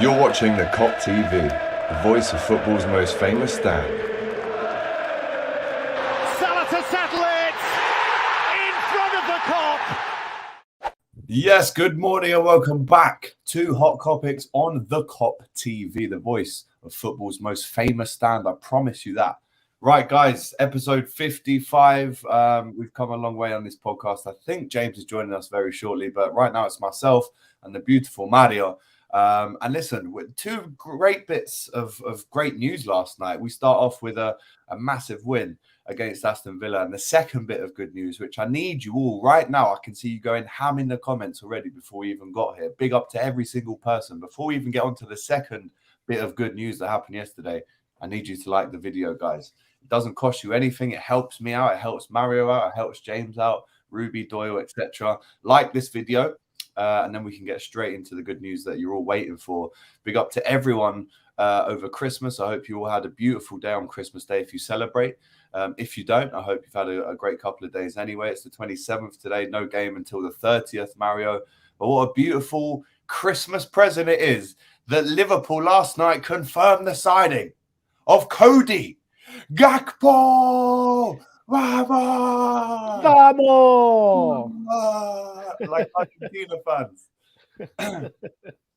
You're watching the Kop TV, the voice of football's most famous stand. Salah to settle it in front of the Kop. Yes, good morning and welcome back to Hot Kopics on the Kop TV, the voice of football's most famous stand. I promise you that. Right, guys, episode 55. We've come a long way on this podcast. I think James is joining us very shortly, but right now it's myself and the beautiful Mario. And listen, with two great bits of great news last night. We start off with a massive win against Aston Villa. And the second bit of good news, which I need you all right now, I can see you going ham in the comments already before we even got here. Big up to every single person. Before we even get on to the second bit of good news that happened yesterday, I need you to like the video, guys. It doesn't cost you anything. It helps me out. It helps Mario out. It helps James out, Ruby, Doyle, etc. Like this video. And then we can get straight into the good news that you're all waiting for. Big up to everyone over Christmas. I hope you all had a beautiful day on Christmas Day if you celebrate. If you don't, I hope you've had a great couple of days anyway. It's the 27th today. No game until the 30th, Mario. But what a beautiful Christmas present it is that Liverpool last night confirmed the signing of Cody Gakpo. Vamos! Like Argentina fans.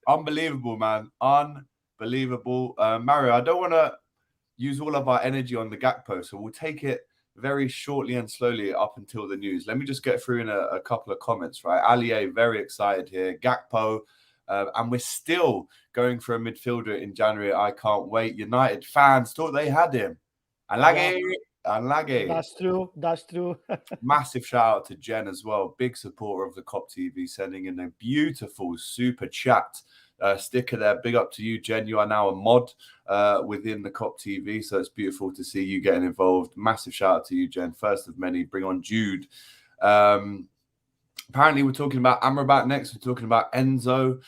Unbelievable, man. Unbelievable. Mario, I don't want to use all of our energy on the Gakpo, so we'll take it very shortly and slowly up until the news. Let me just get through in a couple of comments, right? Ali, very excited here. Gakpo, and we're still going for a midfielder in January. I can't wait. United fans thought they had him. Unlaggy. That's true. Massive shout out to Jen as well. Big supporter of the Kop TV, sending in a beautiful super chat sticker there. Big up to you, Jen. You are now a mod within the Kop TV, so it's beautiful to see you getting involved. Massive shout out to you, Jen. First of many. Bring on Jude. Apparently, we're talking about Amrabat next. We're talking about Enzo.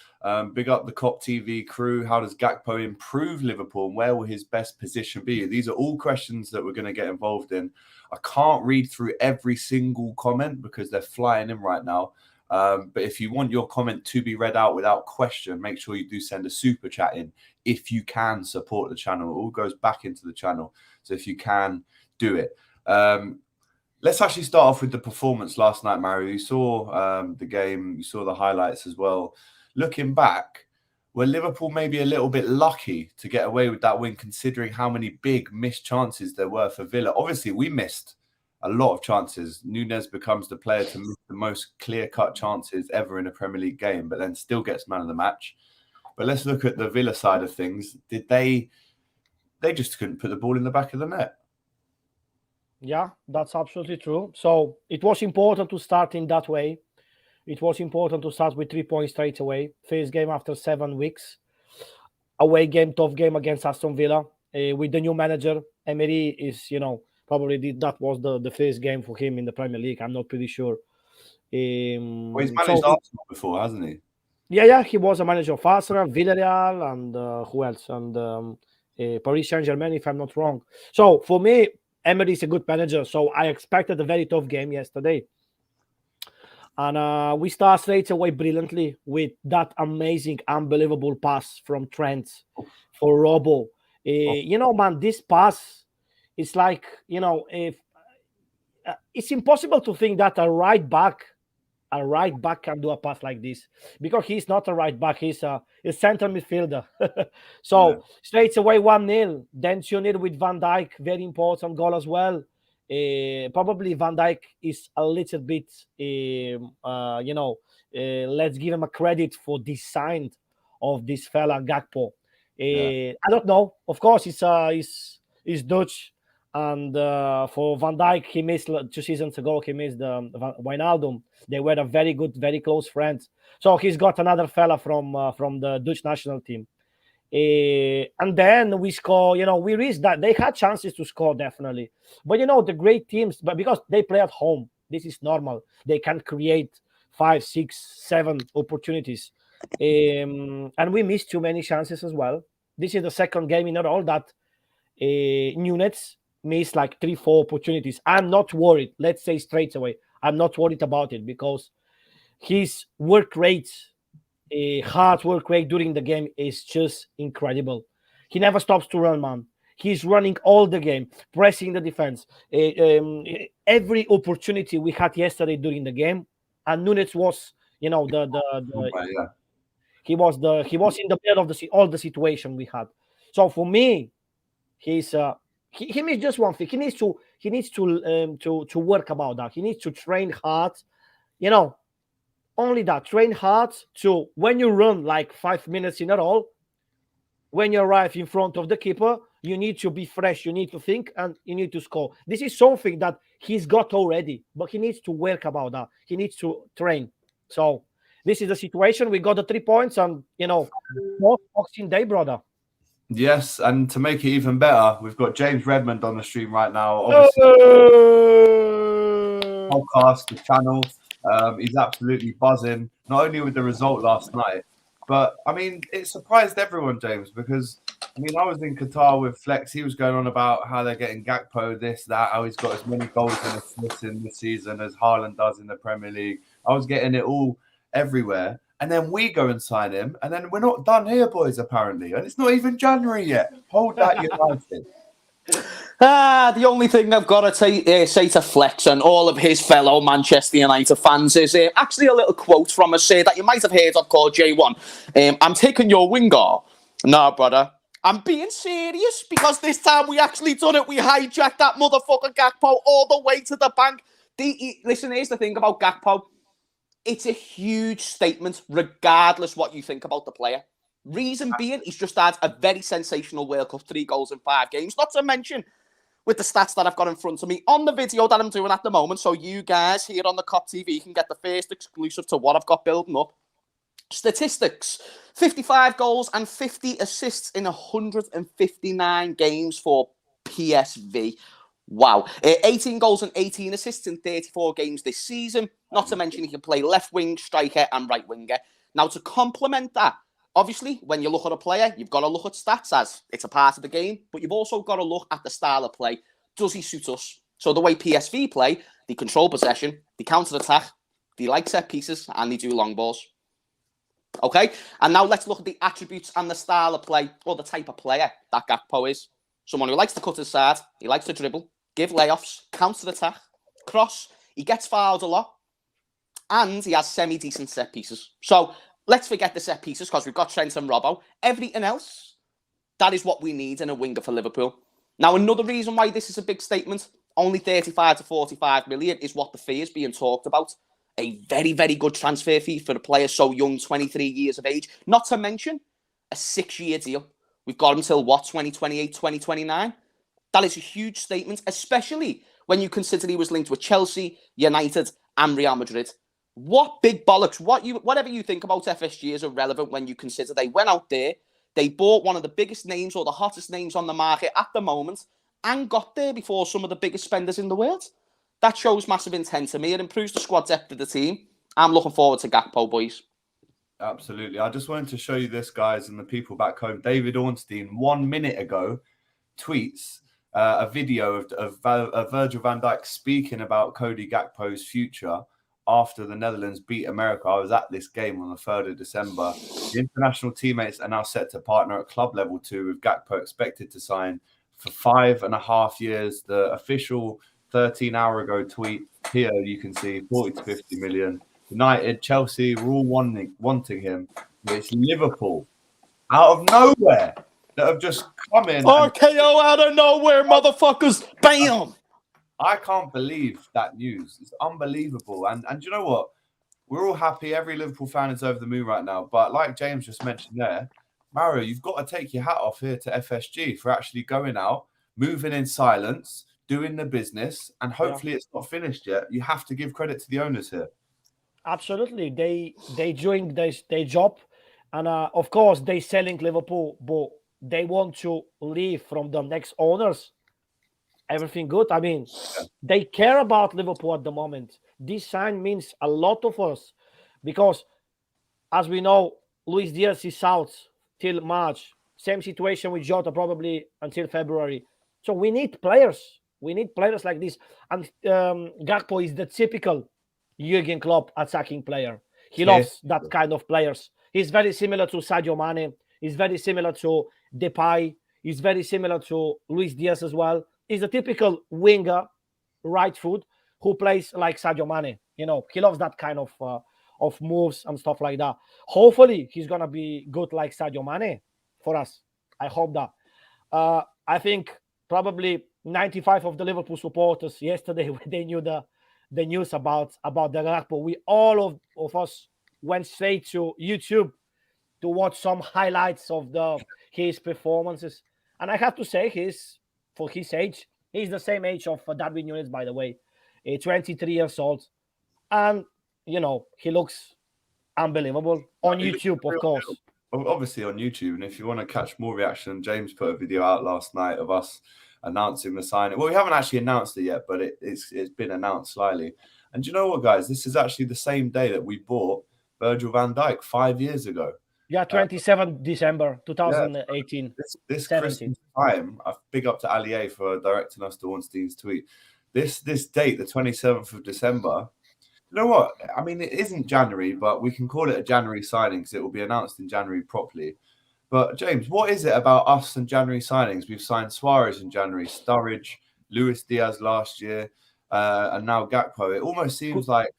Big up the Kop TV crew. How does Gakpo improve Liverpool? And where will his best position be? These are all questions that we're going to get involved in. I can't read through every single comment because they're flying in right now. But if you want your comment to be read out without question, make sure you do send a super chat in if you can support the channel. It all goes back into the channel. So if you can, do it. Let's actually start off with the performance last night, Mario. You saw the game. You saw the highlights as well. Looking back, were Liverpool maybe a little bit lucky to get away with that win, considering how many big missed chances there were for Villa? Obviously, we missed a lot of chances. Núñez becomes the player to miss the most clear-cut chances ever in a Premier League game, but then still gets man of the match. But let's look at the Villa side of things. Did they just couldn't put the ball in the back of the net? Yeah, that's absolutely true. So it was important to start in that way. It was important to start with 3 points straight away. First game after 7 weeks. Away game, tough game against Aston Villa. With the new manager, Emery is, probably that was the first game for him in the Premier League. I'm not pretty sure. He's managed Arsenal before, hasn't he? Yeah, he was a manager of Arsenal, Villarreal, and who else? And Paris Saint-Germain, if I'm not wrong. So for me, Emery is a good manager, so I expected a very tough game yesterday. And we start straight away brilliantly with that amazing, unbelievable pass from Trent for Robo. Man, this pass is like, if it's impossible to think that a right back can do a pass like this, because he's not a right back, he's a center midfielder. So straight away 1-0, then 2-0 with Van Dijk, very important goal as well. Probably Van Dijk is a little bit, let's give him a credit for the sign of this fella Gakpo. I don't know. Of course, he's Dutch, and for Van Dijk, he missed 2 seasons ago. He missed Wijnaldum. They were a very good, very close friends. So he's got another fella from the Dutch national team. And then we score, we reached that. They had chances to score, definitely. But, the great teams, but because they play at home, this is normal. They can create 5, 6, 7 opportunities. And we missed too many chances as well. This is the second game in a row that Núñez missed like 3, 4 opportunities. I'm not worried. Let's say straight away, I'm not worried about it, because his work rate hard work rate during the game is just incredible. He never stops to run, man. He's running all the game, pressing the defense. Every opportunity we had yesterday during the game, and Nunes was, he was in the middle of all the situation we had. So for me, he needs just one thing. He needs to work about that. He needs to train hard. Only that. Train hard to when you run like 5 minutes in a row, when you arrive in front of the keeper, you need to be fresh. You need to think and you need to score. This is something that he's got already, but he needs to work about that. He needs to train. So this is the situation. We got the 3 points, and Boxing Day, brother. Yes, and to make it even better, we've got James Redmond on the stream right now. Obviously, podcast, the channel. He's absolutely buzzing, not only with the result last night, but I mean, it surprised everyone, James, because I mean, I was in Qatar with Flex. He was going on about how they're getting Gakpo, this, that, how he's got as many goals and assists in this season as Haaland does in the Premier League. I was getting it all everywhere. And then we go and sign him, and then we're not done here, boys, apparently. And it's not even January yet. Hold that, United. The only thing I've got to say to Flex and all of his fellow Manchester United fans is actually a little quote from a that you might have heard of called J1. I'm taking your winger. No, brother. I'm being serious because this time we actually done it. We hijacked that motherfucker Gakpo all the way to the bank. Listen, here's the thing about Gakpo. It's a huge statement, regardless what you think about the player. Reason being, he's just had a very sensational World Cup, 3 goals in 5 games. Not to mention, with the stats that I've got in front of me on the video that I'm doing at the moment, so you guys here on the Kop TV can get the first exclusive to what I've got building up. Statistics, 55 goals and 50 assists in 159 games for PSV. Wow. 18 goals and 18 assists in 34 games this season. Not to mention he can play left wing, striker and right winger. Now, to complement that, obviously, when you look at a player, you've got to look at stats as it's a part of the game, but you've also got to look at the style of play. Does he suit us? So the way PSV play, they control possession, they counter-attack, they like set pieces, and they do long balls. Okay? And now let's look at the attributes and the style of play, or the type of player that Gakpo is. Someone who likes to cut inside, he likes to dribble, give layoffs, counter-attack, cross, he gets fouled a lot, and he has semi-decent set pieces. So let's forget the set pieces because we've got Trent and Robbo. Everything else, that is what we need in a winger for Liverpool. Now, another reason why this is a big statement, only 35 to 45 million is what the fee is being talked about. A very, very good transfer fee for a player so young, 23 years of age. Not to mention a 6-year deal. We've got him till, 2028, 2029? That is a huge statement, especially when you consider he was linked with Chelsea, United and Real Madrid. What big bollocks. Whatever you think about FSG is irrelevant when you consider they went out there, they bought one of the biggest names or the hottest names on the market at the moment and got there before some of the biggest spenders in the world. That shows massive intent to me. It improves the squad depth of the team. I'm looking forward to Gakpo, boys. Absolutely. I just wanted to show you this, guys, and the people back home. David Ornstein, 1 minute ago, tweets a video of Virgil van Dijk speaking about Cody Gakpo's future after the Netherlands beat America. I was at this game on the 3rd of December. The international teammates are now set to partner at club level 2, with Gakpo expected to sign for 5.5 years. The official 13-hour ago tweet here, you can see 40 to 50 million. United, Chelsea, we're all wanting him. It's Liverpool out of nowhere that have just come in. RKO out of nowhere, motherfuckers. Bam! I can't believe that news. It's unbelievable. And you know what? We're all happy. Every Liverpool fan is over the moon right now. But like James just mentioned there, Mario, you've got to take your hat off here to FSG for actually going out, moving in silence, doing the business, and hopefully it's not finished yet. You have to give credit to the owners here. Absolutely. They doing their job. And of course, they selling Liverpool, but they want to leave from the next owners. Everything good. I mean, they care about Liverpool at the moment. This sign means a lot of us because, as we know, Luis Diaz is out till March. Same situation with Jota probably until February. So we need players. We need players like this. And Gakpo is the typical Jurgen Klopp attacking player. He loves that kind of players. He's very similar to Sadio Mane. He's very similar to Depay. He's very similar to Luis Diaz as well. He's a typical winger, right foot, who plays like Sadio Mane. You know, he loves that kind of moves and stuff like that. Hopefully, he's gonna be good like Sadio Mane for us. I hope that. I think probably 95 of the Liverpool supporters yesterday, when they knew the news about the Gakpo, we all of us went straight to YouTube to watch some highlights of his performances. And I have to say, for his age, he's the same age of Darwin Núñez, by the way, 23 years old. And, you know, he looks unbelievable on YouTube, of course. Obviously on YouTube. And if you want to catch more reaction, James put a video out last night of us announcing the signing. Well, we haven't actually announced it yet, but it's been announced slightly. And do you know what, guys? This is actually the same day that we bought Virgil van Dijk 5 years ago. Yeah, 27 December 2018. This Christmas time, I big up to Ali for directing us to Ornstein's tweet. This date, the 27th of December, you know what? I mean, it isn't January, but we can call it a January signing because it will be announced in January properly. But James, what is it about us and January signings? We've signed Suarez in January, Sturridge, Luis Diaz last year, and now Gakpo. It almost seems like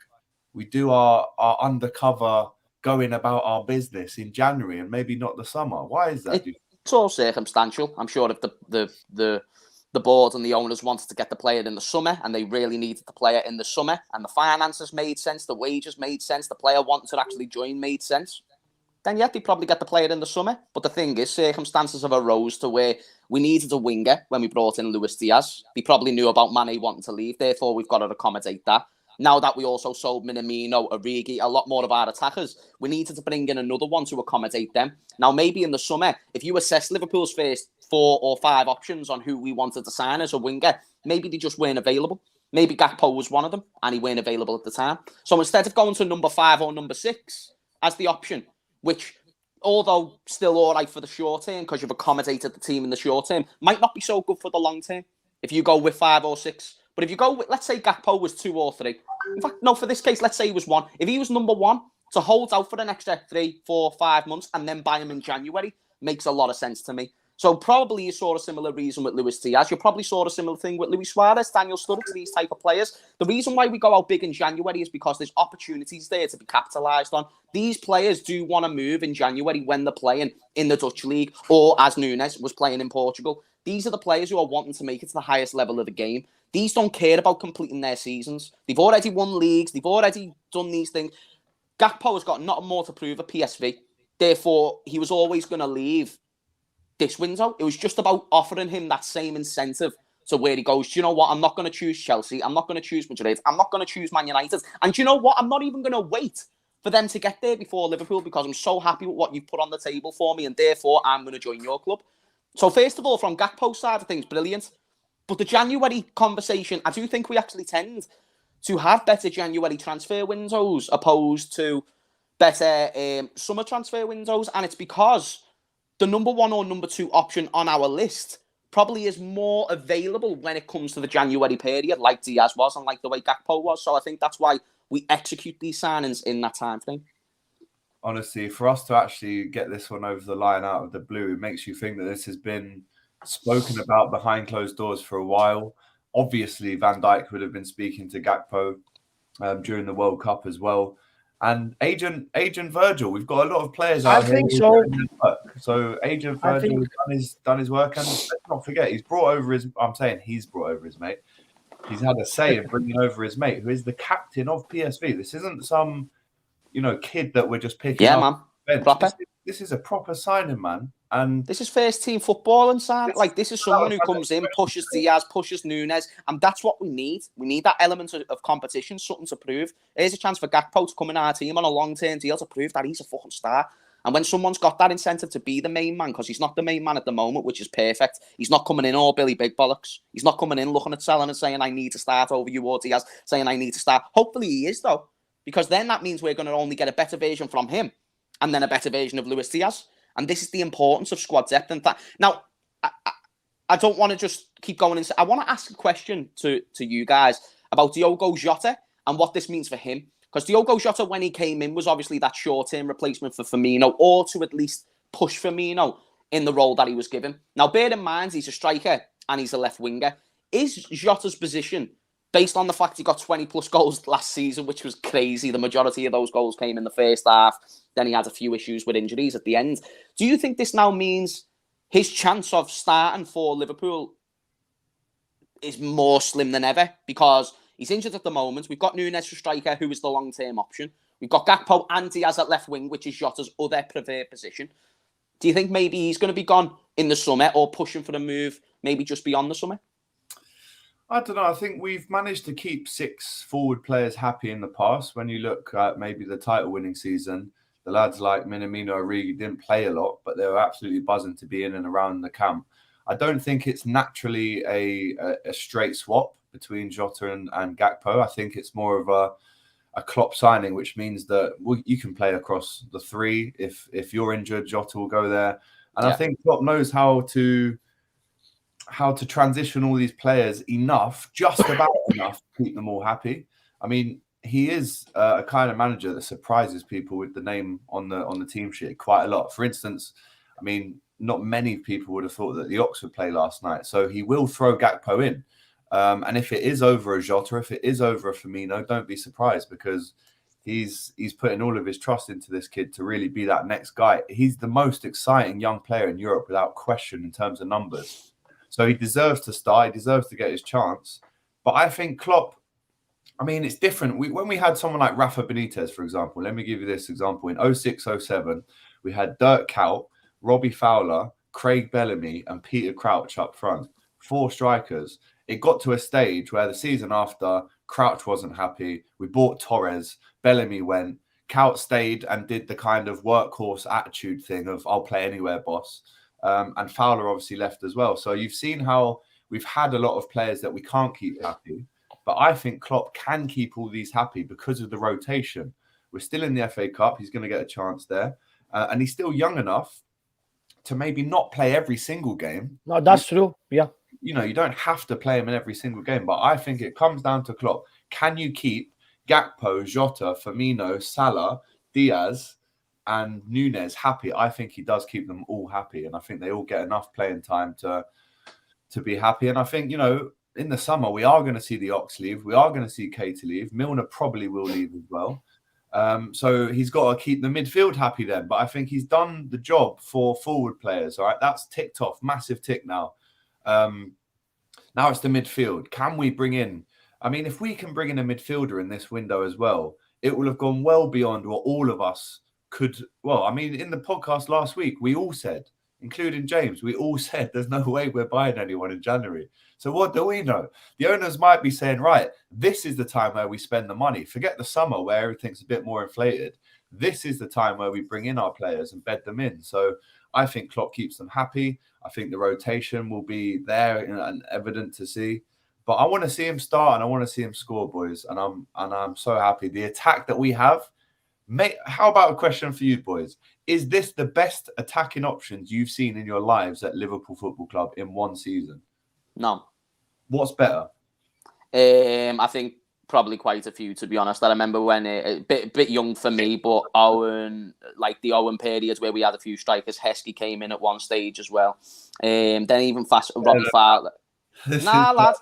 we do our undercover going about our business in January and maybe not the summer. Why is that? It's all circumstantial. I'm sure if the board and the owners wanted to get the player in the summer and they really needed the player in the summer and the finances made sense, the wages made sense, the player wanted to actually join made sense, then yeah, they probably get the player in the summer. But the thing is, circumstances have arose to where we needed a winger when we brought in Luis Diaz. They probably knew about Mane wanting to leave, therefore we've got to accommodate that. Now that we also sold Minamino, Origi, a lot more of our attackers, we needed to bring in another one to accommodate them. Now, maybe in the summer, if you assess Liverpool's first 4 or 5 options on who we wanted to sign as a winger, maybe they just weren't available. Maybe Gakpo was one of them, and he weren't available at the time. So instead of going to number 5 or number 6 as the option, which, although still all right for the short term, because you've accommodated the team in the short term, might not be so good for the long term if you go with 5 or 6. But if you go with, let's say Gakpo was 2 or 3. In fact, no, for this case, let's say he was 1. If he was number 1, to hold out for an extra 3, 4, 5 months and then buy him in January makes a lot of sense to me. So probably you saw a similar reason with Luis Diaz. You probably saw a similar thing with Luis Suarez, Daniel Sturridge, these type of players. The reason why we go out big in January is because there's opportunities there to be capitalised on. These players do want to move in January when they're playing in the Dutch league or as Núñez was playing in Portugal. These are the players who are wanting to make it to the highest level of the game. These don't care about completing their seasons. They've already won leagues. They've already done these things. Gakpo has got nothing more to prove at PSV. Therefore, he was always going to leave this window. It was just about offering him that same incentive to where he goes, do you know what? I'm not going to choose Chelsea. I'm not going to choose Madrid. I'm not going to choose Man United. And do you know what? I'm not even going to wait for them to get there before Liverpool because I'm so happy with what you've put on the table for me and therefore I'm going to join your club. So first of all, from Gakpo's side of things, brilliant. But the January conversation, I do think we actually tend to have better January transfer windows opposed to better summer transfer windows. And it's because the number 1 or number 2 option on our list probably is more available when it comes to the January period, like Diaz was and like the way Gakpo was. So I think that's why we execute these signings in that time frame. Honestly, for us to actually get this one over the line out of the blue, it makes you think that this has been spoken about behind closed doors for a while. Obviously, Van Dijk would have been speaking to Gakpo during the World Cup as well. And Agent Virgil, we've got a lot of players out here. I think so. So Agent Virgil has done his work. And let's not forget, he's brought over his mate. He's had a say in bringing over his mate, who is the captain of PSV. This isn't some, kid that we're just picking up. Yeah, man. Proper. This is a proper signing, man. And this is first team football and sign. Like, this is someone who comes in, pushes Diaz, pushes Núñez, and that's what we need. We need that element of competition, something to prove. Here's a chance for Gakpo to come in our team on a long-term deal to prove that he's a fucking star. And when someone's got that incentive to be the main man, because he's not the main man at the moment, which is perfect. He's not coming in all Billy Big Bollocks. He's not coming in looking at selling and saying, I need to start over you, or Diaz saying, I need to start. Hopefully he is, though, because then that means we're going to only get a better version from him and then a better version of Luis Diaz. And this is the importance of squad depth and that. Now, I don't want to just keep going. I want to ask a question to you guys about Diogo Jota and what this means for him. Because Diogo Jota, when he came in, was obviously that short-term replacement for Firmino, or to at least push Firmino in the role that he was given. Now, bear in mind, he's a striker and he's a left winger. Is Jota's position, based on the fact he got 20-plus goals last season, which was crazy, the majority of those goals came in the first half, then he had a few issues with injuries at the end. Do you think this now means his chance of starting for Liverpool is more slim than ever? Because he's injured at the moment. We've got Núñez for striker, who is the long-term option. We've got Gakpo and Diaz at left wing, which is Jota's other preferred position. Do you think maybe he's going to be gone in the summer, or pushing for a move maybe just beyond the summer? I don't know. I think we've managed to keep 6 forward players happy in the past. When you look at maybe the title-winning season, the lads like Minamino, Origi didn't play a lot, but they were absolutely buzzing to be in and around the camp. I don't think it's naturally a straight swap between Jota and Gakpo. I think it's more of a Klopp signing, which means that you can play across the 3. If you're injured, Jota will go there. And I think Klopp knows how to transition all these players just about enough to keep them all happy. I mean, he is a kind of manager that surprises people with the name on the team sheet quite a lot. For instance, I mean, not many people would have thought that the Ox would play last night. So he will throw Gakpo in. And if it is over a Jota, if it is over a Firmino, don't be surprised, because he's putting all of his trust into this kid to really be that next guy. He's the most exciting young player in Europe without question in terms of numbers. So he deserves to start. He deserves to get his chance. But I think Klopp, I mean, it's different. When we had someone like Rafa Benitez, for example, let me give you this example. In 06-07, we had Dirk Kuyt, Robbie Fowler, Craig Bellamy, and Peter Crouch up front. 4 strikers. It got to a stage where the season after, Crouch wasn't happy. We bought Torres. Bellamy went. Kuyt stayed and did the kind of workhorse attitude thing of, I'll play anywhere, boss. And Fowler obviously left as well. So you've seen how we've had a lot of players that we can't keep happy. But I think Klopp can keep all these happy because of the rotation. We're still in the FA Cup. He's going to get a chance there. And he's still young enough to maybe not play every single game. No, that's true. Yeah. You know, you don't have to play him in every single game. But I think it comes down to Klopp. Can you keep Gakpo, Jota, Firmino, Salah, Diaz, and Núñez happy? I think he does keep them all happy. And I think they all get enough playing time to be happy. And I think, you know, in the summer, we are going to see the Ox leave. We are going to see Keita leave. Milner probably will leave as well. So he's got to keep the midfield happy then. But I think he's done the job for forward players. All right, that's ticked off. Massive tick now. Now it's the midfield. Can we bring in... I mean, if we can bring in a midfielder in this window as well, it will have gone well beyond what all of us could... Well, I mean, in the podcast last week, we all said, including James, we all said there's no way we're buying anyone in January. So what do we know? The owners might be saying, right, this is the time where we spend the money. Forget the summer where everything's a bit more inflated. This is the time where we bring in our players and bed them in. So I think Klopp keeps them happy. I think the rotation will be there and evident to see. But I want to see him start and I want to see him score, boys. And I'm so happy. The attack that we have, mate, how about a question for you, boys? Is this the best attacking options you've seen in your lives at Liverpool Football Club in one season? No. What's better? I think probably quite a few, to be honest. I remember when a bit young for me, but Owen, like the Owen period where we had a few strikers. Heskey came in at one stage as well. Then even fast Robbie Fowler. Nah, lad.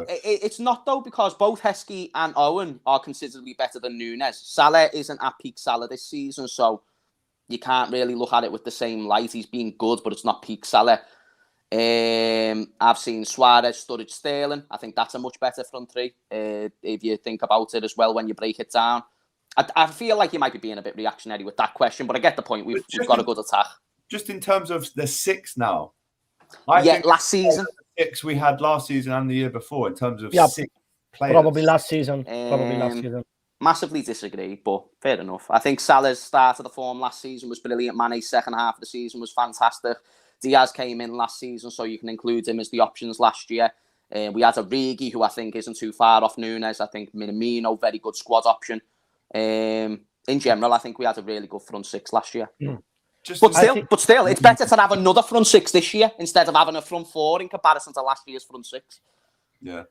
It's not though, because both Heskey and Owen are considerably better than Núñez. Salah isn't at peak Salah this season, so you can't really look at it with the same light. He's been good, but it's not peak Salah. I've seen Suarez, Sturridge, Sterling. I think that's a much better front three. If you think about it as well, when you break it down, I feel like you might be being a bit reactionary with that question, but I get the point. We've got a good attack. Just in terms of the 6 now. Last season. 6 we had last season and the year before in terms of 6 players. Probably last season. Massively disagree, but fair enough. I think Salah's start of the form last season was brilliant. Mane's second half of the season was fantastic. Diaz came in last season, so you can include him as the options last year. We had Origi, who I think isn't too far off Núñez. I think Minamino, very good squad option. In general, I think we had a really good front 6 last year. But still, it's better to have another front 6 this year instead of having a front 4 in comparison to last year's front 6. Yeah.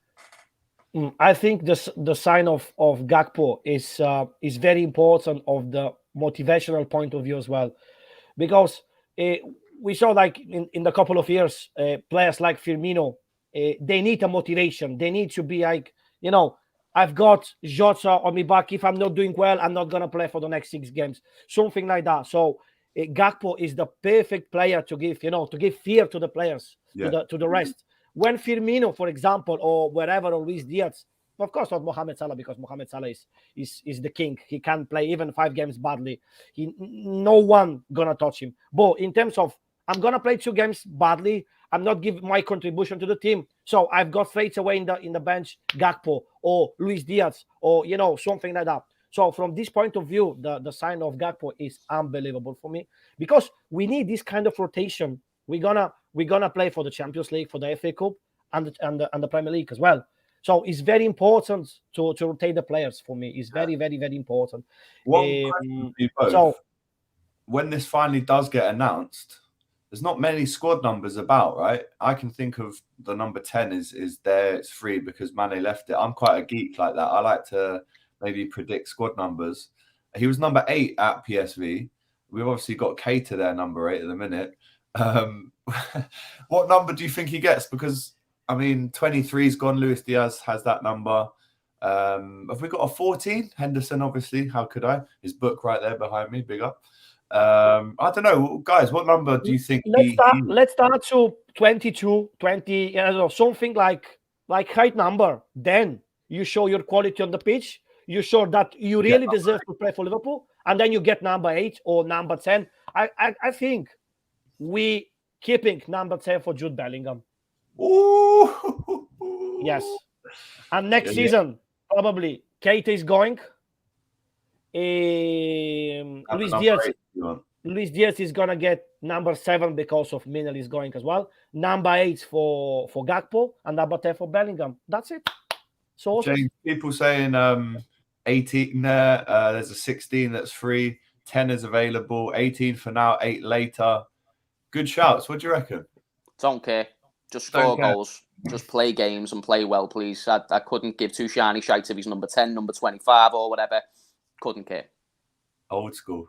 I think the sign of Gakpo is very important of the motivational point of view as well, because we saw like in the couple of years, players like Firmino, they need a motivation. They need to be like, I've got Jota on my back. If I'm not doing well, I'm not gonna play for the next 6 games, something like that. So Gakpo is the perfect player to give fear to the players, to the rest. When Firmino, for example, or wherever, or Luis Diaz, of course not Mohamed Salah, because Mohamed Salah is the king. He can't play even 5 games badly. No one gonna touch him. But in terms of, I'm gonna play 2 games badly, I'm not giving my contribution to the team. So I've got straight away in the bench Gakpo or Luis Diaz or something like that. So from this point of view, the sign of Gakpo is unbelievable for me, because we need this kind of rotation. We're gonna play for the Champions League, for the FA Cup, and the Premier League as well. So it's very important to rotate the players for me. It's very, very, very important. One question for you both. So when this finally does get announced, there's not many squad numbers about, right? I can think of the number 10 is there. It's free because Mane left it. I'm quite a geek like that. I like to maybe predict squad numbers. He was number 8 at PSV. We've obviously got Keita there, number 8 at the minute. What number do you think he gets? Because, I mean, 23's gone. Luis Diaz has that number. Have we got a 14? Henderson, obviously. How could I? His book right there behind me. Big up. I don't know, guys. What number do you think? Let's start to 22, 20, something like height number. Then you show your quality on the pitch. You show that you really deserve to play for Liverpool, and then you get number 8 or number 10. I think we keeping number 10 for Jude Bellingham. Ooh. Yes, and next season probably Keita is going. Luis Diaz is gonna get number 7 because of Minel is going as well. Number 8 for Gakpo and number 10 for Bellingham. That's it. So James, people saying 18 there. There's a 16 that's free. 10 is available. 18 for now. 8 later. Good shouts. What do you reckon? Don't care. Just score goals. Just play games and play well, please. I couldn't give 2 shiny shites if he's number 10, number 25 or whatever. Couldn't care. Old school,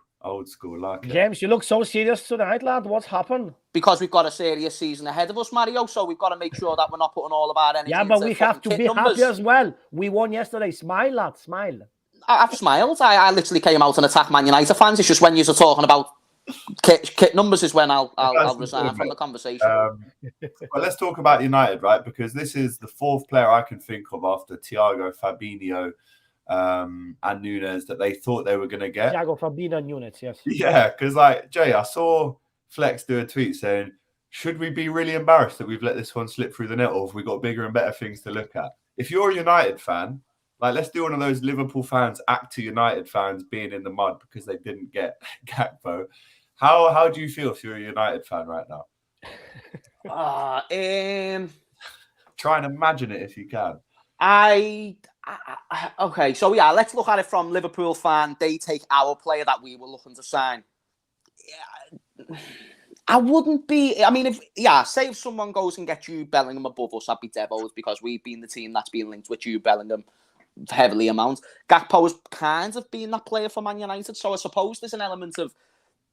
like James, you look so serious tonight, lad. What's happened? Because we've got a serious season ahead of us, Mario, so we've got to make sure that we're not putting all of our energy into but we have to be happy as well. We won yesterday. Smile, lad, smile. I've smiled. I literally came out and attacked Man United fans. It's just when you're talking about kit numbers is when I'll resign from the conversation. Well, let's talk about United, right? Because this is the 4th player I can think of after Thiago, Fabinho, and Nunes that they thought they were going to get. Thiago, Fabinho, and Nunes, yes. Yeah, because like Jay, I saw Flex do a tweet saying, should we be really embarrassed that we've let this one slip through the net, or have we got bigger and better things to look at? If you're a United fan, like let's do one of those Liverpool fans act to United fans being in the mud because they didn't get Gakpo. How do you feel if you're a United fan right now? Try and imagine it if you can. Okay, so yeah, let's look at it from Liverpool fan. They take our player that we were looking to sign. Yeah, I wouldn't be. I mean, say if someone goes and gets Jude Bellingham above us, I'd be devils because we've been the team that's been linked with Jude Bellingham heavily amount. Gakpo has kind of been that player for Man United, so I suppose there's an element of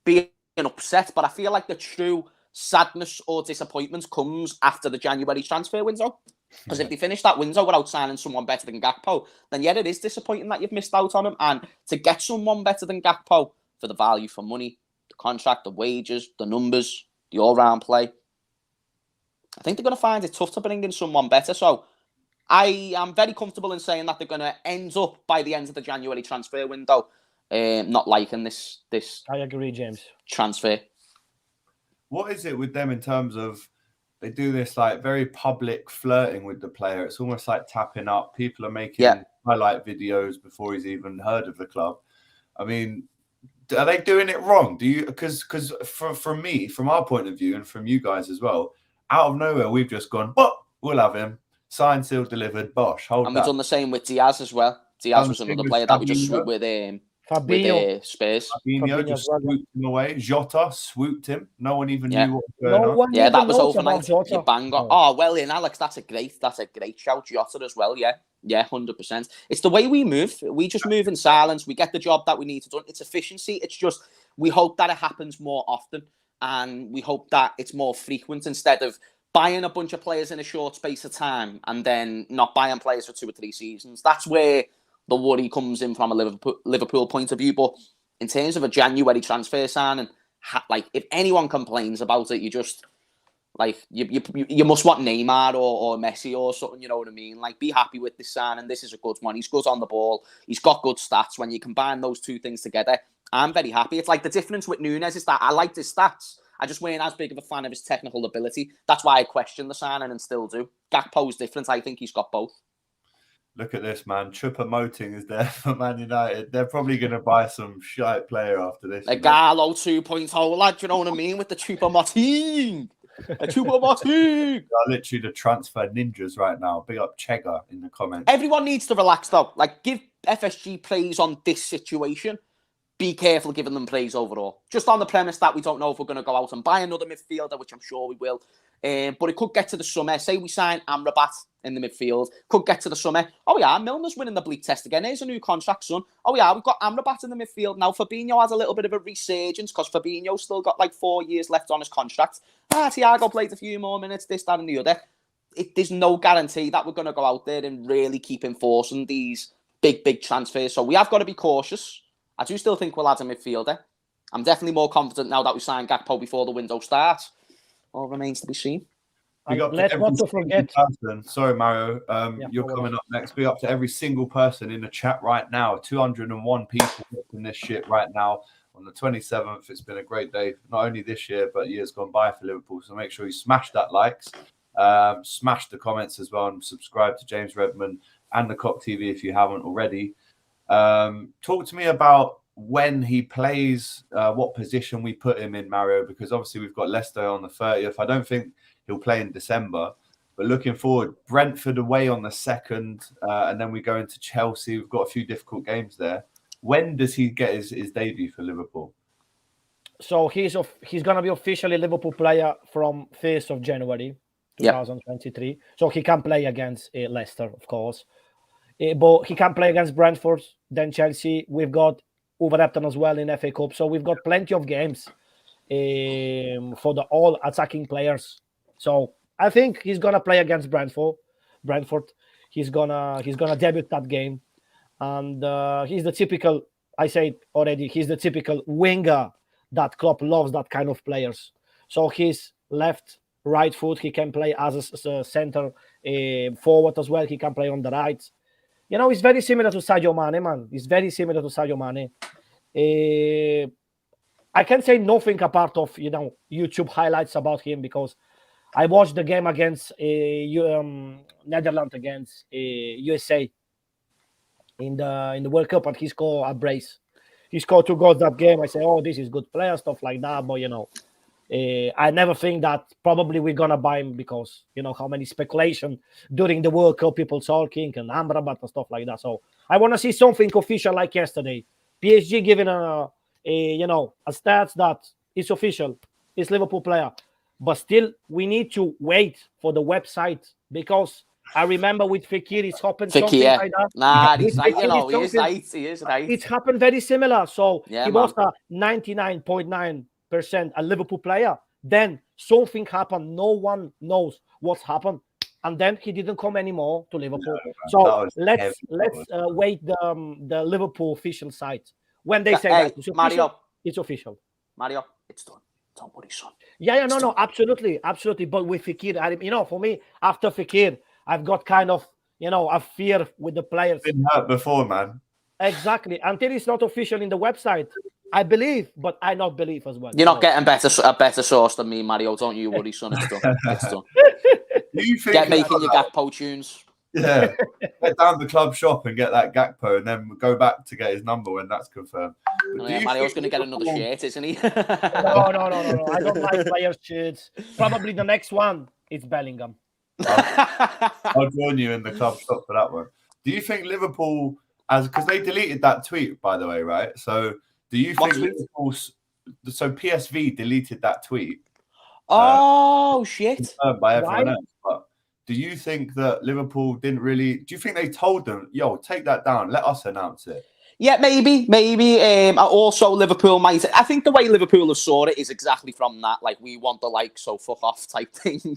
being upset, but I feel like the true sadness or disappointment comes after the January transfer window. Because if they finish that window without signing someone better than Gakpo, then yeah, it is disappointing that you've missed out on him. And to get someone better than Gakpo for the value for money, the contract, the wages, the numbers, the all-round play, I think they're going to find it tough to bring in someone better. So I am very comfortable in saying that they're going to end up by the end of the January transfer window not liking this. I agree, James. Transfer. What is it with them in terms of they do this like very public flirting with the player? It's almost like tapping up. People are making highlight videos before he's even heard of the club. I mean, are they doing it wrong? Do you? Because from me, from our point of view, and from you guys as well, out of nowhere we've just gone, but we'll have him. Signed, sealed, delivered. Bosh. And we've done the same with Diaz as well. Diaz was another player that we just swooped with. Fabinho. with Spurs. Fabinho Fabinho just as well, yeah. swooped him away. Jota swooped him. No one even Yeah. knew what was going No on. one Yeah, even that was knows about overnight. Jota. You bang on. No. Oh, well, in Alex, that's a great shout. Jota as well, yeah. Yeah, 100%. It's the way we move. We just move in silence. We get the job that we need to do. It's efficiency. It's just, we hope that it happens more often. And we hope that it's more frequent instead of buying a bunch of players in a short space of time and then not buying players for 2 or 3 seasons. That's where the worry comes in from a Liverpool point of view. But in terms of a January transfer signing, like, if anyone complains about it, you just, like, you must want Neymar or Messi or something, you know what I mean? Like, be happy with this signing. This is a good one. He's good on the ball. He's got good stats. When you combine those two things together, I'm very happy. It's like the difference with Nunes is that I liked his stats. I just weren't as big of a fan of his technical ability. That's why I question the signing and still do. Gakpo's different. I think he's got both. Look at this, man. Choupo-Moting is there for Man United. They're probably going to buy some shite player after this. A Gallo 2.0, lad, you know what I mean? With the Choupo-Moting. A Choupo-Moting. Literally the transfer ninjas right now. Big up Chega in the comments. Everyone needs to relax, though. Like, give FSG praise on this situation. Be careful giving them praise overall. Just on the premise that we don't know if we're going to go out and buy another midfielder, which I'm sure we will. But it could get to the summer. Say we sign Amrabat in the midfield. Could get to the summer. Oh, yeah, Milner's winning the bleak test again. Here's a new contract, son. Oh, yeah, we've got Amrabat in the midfield. Now, Fabinho has a little bit of a resurgence because Fabinho's still got like 4 years left on his contract. Thiago played a few more minutes, this, that and the other. There's no guarantee that we're going to go out there and really keep enforcing these big transfers. So we have got to be cautious. I do still think we'll add a midfielder. I'm definitely more confident now that we signed Gakpo before the window starts. All remains to be seen. Let's not to forget. Sorry, Mario. You're coming up next. Big up to every single person in the chat right now. 201 people watching this shit right now on the 27th. It's been a great day, not only this year, but years gone by for Liverpool. So make sure you smash that likes, smash the comments as well, and subscribe to James Redmond and the Kop TV if you haven't already. Talk to me about when he plays, what position we put him in, Mario, because obviously we've got Leicester on the 30th. I don't think he'll play in December, but looking forward, Brentford away on the 2nd, and then we go into Chelsea. We've got a few difficult games there. When does he get his debut for Liverpool? So he's going to be officially a Liverpool player from 1st of January 2023. Yep. So he can play against Leicester, of course. But he can play against Brentford, then Chelsea. We've got Wolverhampton as well in FA Cup. So we've got plenty of games for the all attacking players. So I think he's gonna play against Brentford. He's gonna debut that game, and he's the typical. I said already. He's the typical winger that Klopp loves. That kind of players. So he's left, right foot. He can play as a center forward as well. He can play on the right. You know, it's very similar to Sadio Mane, man. It's very similar to Sadio Mane. I can say nothing apart of, YouTube highlights about him because I watched the game against Netherlands against USA in the World Cup, and he scored a brace. He scored 2 goals that game. I say, oh, this is good player, stuff like that. But, I never think that probably we're going to buy him because, how many speculation during the World Cup, people talking and Amrabat and stuff like that. So I want to see something official like yesterday. PSG giving a stats that it's official. It's Liverpool player. But still, we need to wait for the website because I remember with Fekir, it's happened something like that. Nah, he is right. It happened very similar. So yeah, he was a 99.9% a Liverpool player. Then something happened. No one knows what's happened. And then he didn't come anymore to Liverpool. So let's wait the Liverpool official site. When they say that it's official, Mario, it's official. Mario, it's done. Don't worry, son. Yeah, no, absolutely. But with Fekir, for me, after Fekir, I've got kind of, a fear with the players. Been hurt before, man. Exactly. Until it's not official in the website, I believe, but I not believe as well. You're not getting a better source than me, Mario. Don't you worry, son. It's done. It's done. You think get making your Gakpo tunes. Yeah. Get down to the club shop and get that Gakpo and then go back to get his number when that's confirmed. Mario's going to get another shirt, isn't he? No. I don't like players' shirts. Probably the next one is Bellingham. I'll join you in the club shop for that one. Do you think Liverpool because they deleted that tweet, by the way, right? So do you think Liverpool? So PSV deleted that tweet. Oh shit! By everyone else, but do you think that Liverpool didn't really? Do you think they told them, "Yo, take that down. Let us announce it"? Yeah, maybe. Also, Liverpool might. I think the way Liverpool have saw it is exactly from that, like, we want the like, so fuck off type thing.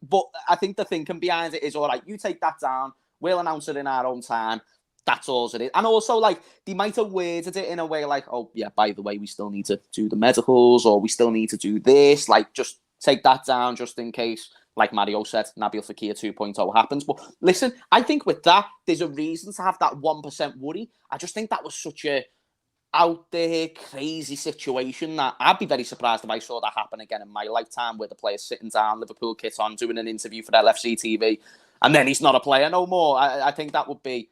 But I think the thinking behind it is, all right, you take that down, we'll announce it in our own time. That's all it is. And also, like, they might have worded it in a way like, oh yeah, by the way, we still need to do the medicals, or we still need to do this. Like, just take that down just in case. Like Mario said, Nabil Fekir 2.0 happens. But listen, I think with that, there's a reason to have that 1% worry. I just think that was such a out there, crazy situation that I'd be very surprised if I saw that happen again in my lifetime, where the player's sitting down, Liverpool kit on, doing an interview for LFC TV, and then he's not a player no more. I think that would be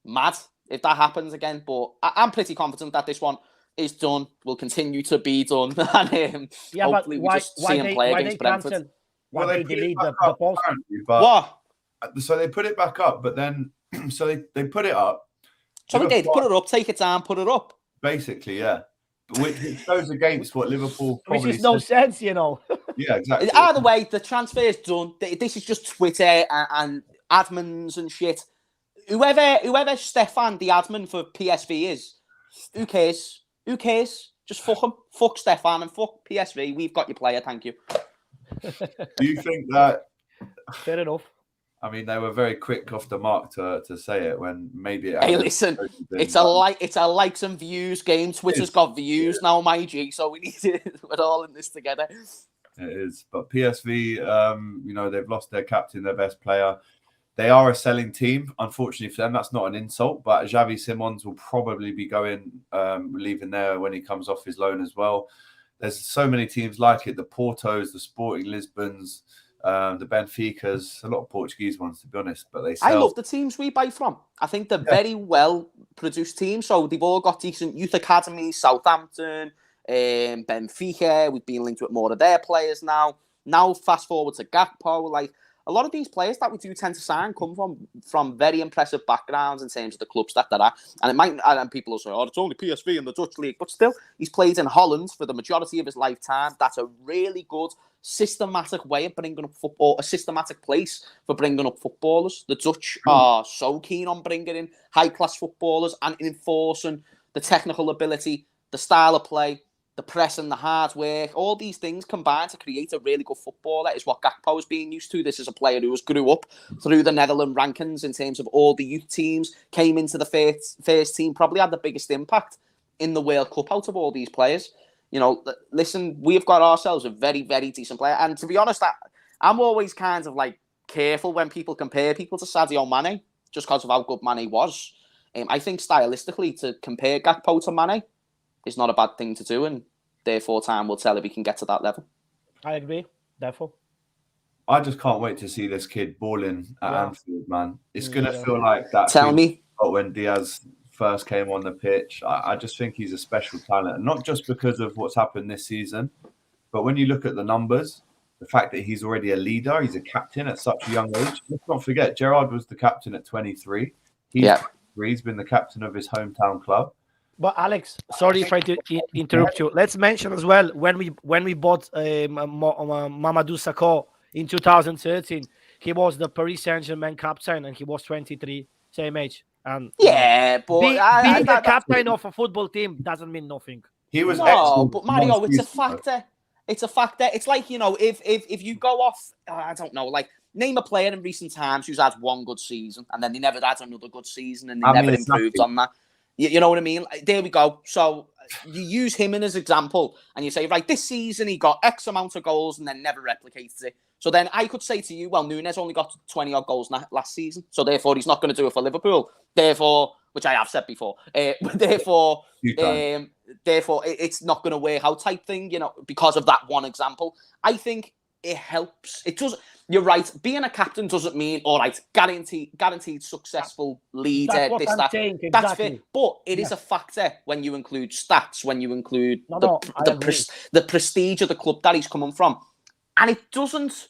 mad if that happens again. But I'm pretty confident that this one is done, will continue to be done. And hopefully we just see him play against Brentford. Well, they delete the post. What? So they put it back up, but then so they put it up. So they did put it up, take it down, put it up. Basically, yeah. Which goes against what Liverpool probably which is no sense, you know. Yeah, exactly. Either way, the transfer is done. This is just Twitter and admins and shit. Whoever Stefan, the admin for PSV is, who cares? Who cares? Just fuck him. Fuck Stefan and fuck PSV. We've got your player, thank you. Do you think that? Fair enough. I mean, they were very quick off the mark to say it when maybe. Hey, listen, it's a likes and views game. Twitter's got views now, my G. So we need to. We're all in this together. It is, but PSV, they've lost their captain, their best player. They are a selling team. Unfortunately for them, that's not an insult. But Xavi Simons will probably be leaving there when he comes off his loan as well. There's so many teams like it: the Portos, the Sporting Lisbons, the Benficas, a lot of Portuguese ones, to be honest. But they sell. I love the teams we buy from. I think they're very well produced teams. So they've all got decent youth academies. Southampton, Benfica. We've been linked with more of their players now. Now fast forward to Gakpo, like. A lot of these players that we do tend to sign come from very impressive backgrounds in terms of the clubs that they're at. And it might, and people will say, oh, it's only PSV in the Dutch league. But still, he's played in Holland for the majority of his lifetime. That's a really good, systematic way of bringing up football, a systematic place for bringing up footballers. The Dutch are so keen on bringing in high-class footballers and enforcing the technical ability, the style of play, the press and the hard work, all these things combine to create a really good footballer. Is what Gakpo is being used to. This is a player who grew up through the Netherlands rankings in terms of all the youth teams, came into the first team, probably had the biggest impact in the World Cup out of all these players. Listen, we've got ourselves a very, very decent player. And to be honest, I'm always kind of like careful when people compare people to Sadio Mane, just because of how good Mane was. I think stylistically to compare Gakpo to Mane is not a bad thing to do, and therefore time will tell if he can get to that level. I agree, therefore. I just can't wait to see this kid balling at Anfield, man. It's going to feel like that. Tell me. When Diaz first came on the pitch, I just think he's a special talent. And not just because of what's happened this season, but when you look at the numbers, the fact that he's already a leader, he's a captain at such a young age. Let's not forget, Gerrard was the captain at 23. He's been the captain of his hometown club. But Alex, sorry if I interrupt you. Let's mention as well when we bought Mamadou Sakho in 2013, he was the Paris Saint-Germain captain and he was 23, same age. And but being the captain of a football team doesn't mean nothing. He was but Mario, it's a factor. It's a factor. It's like, if you go off, I don't know, like name a player in recent times who's had one good season and then they never had another good season and they never improved on that. You know what I mean? There we go. So you use him as an example and you say, right, this season he got X amount of goals and then never replicated it. So then I could say to you, well, Núñez only got 20-odd goals last season. So therefore, he's not going to do it for Liverpool. Therefore, which I have said before, therefore, it's not going to work out type thing, because of that one example. I think it helps. It does. You're right. Being a captain doesn't mean, all right, guaranteed successful leader. That's what I'm saying, exactly. That's fair. But it is a factor when you include stats, when you include the prestige of the club that he's coming from. And it doesn't...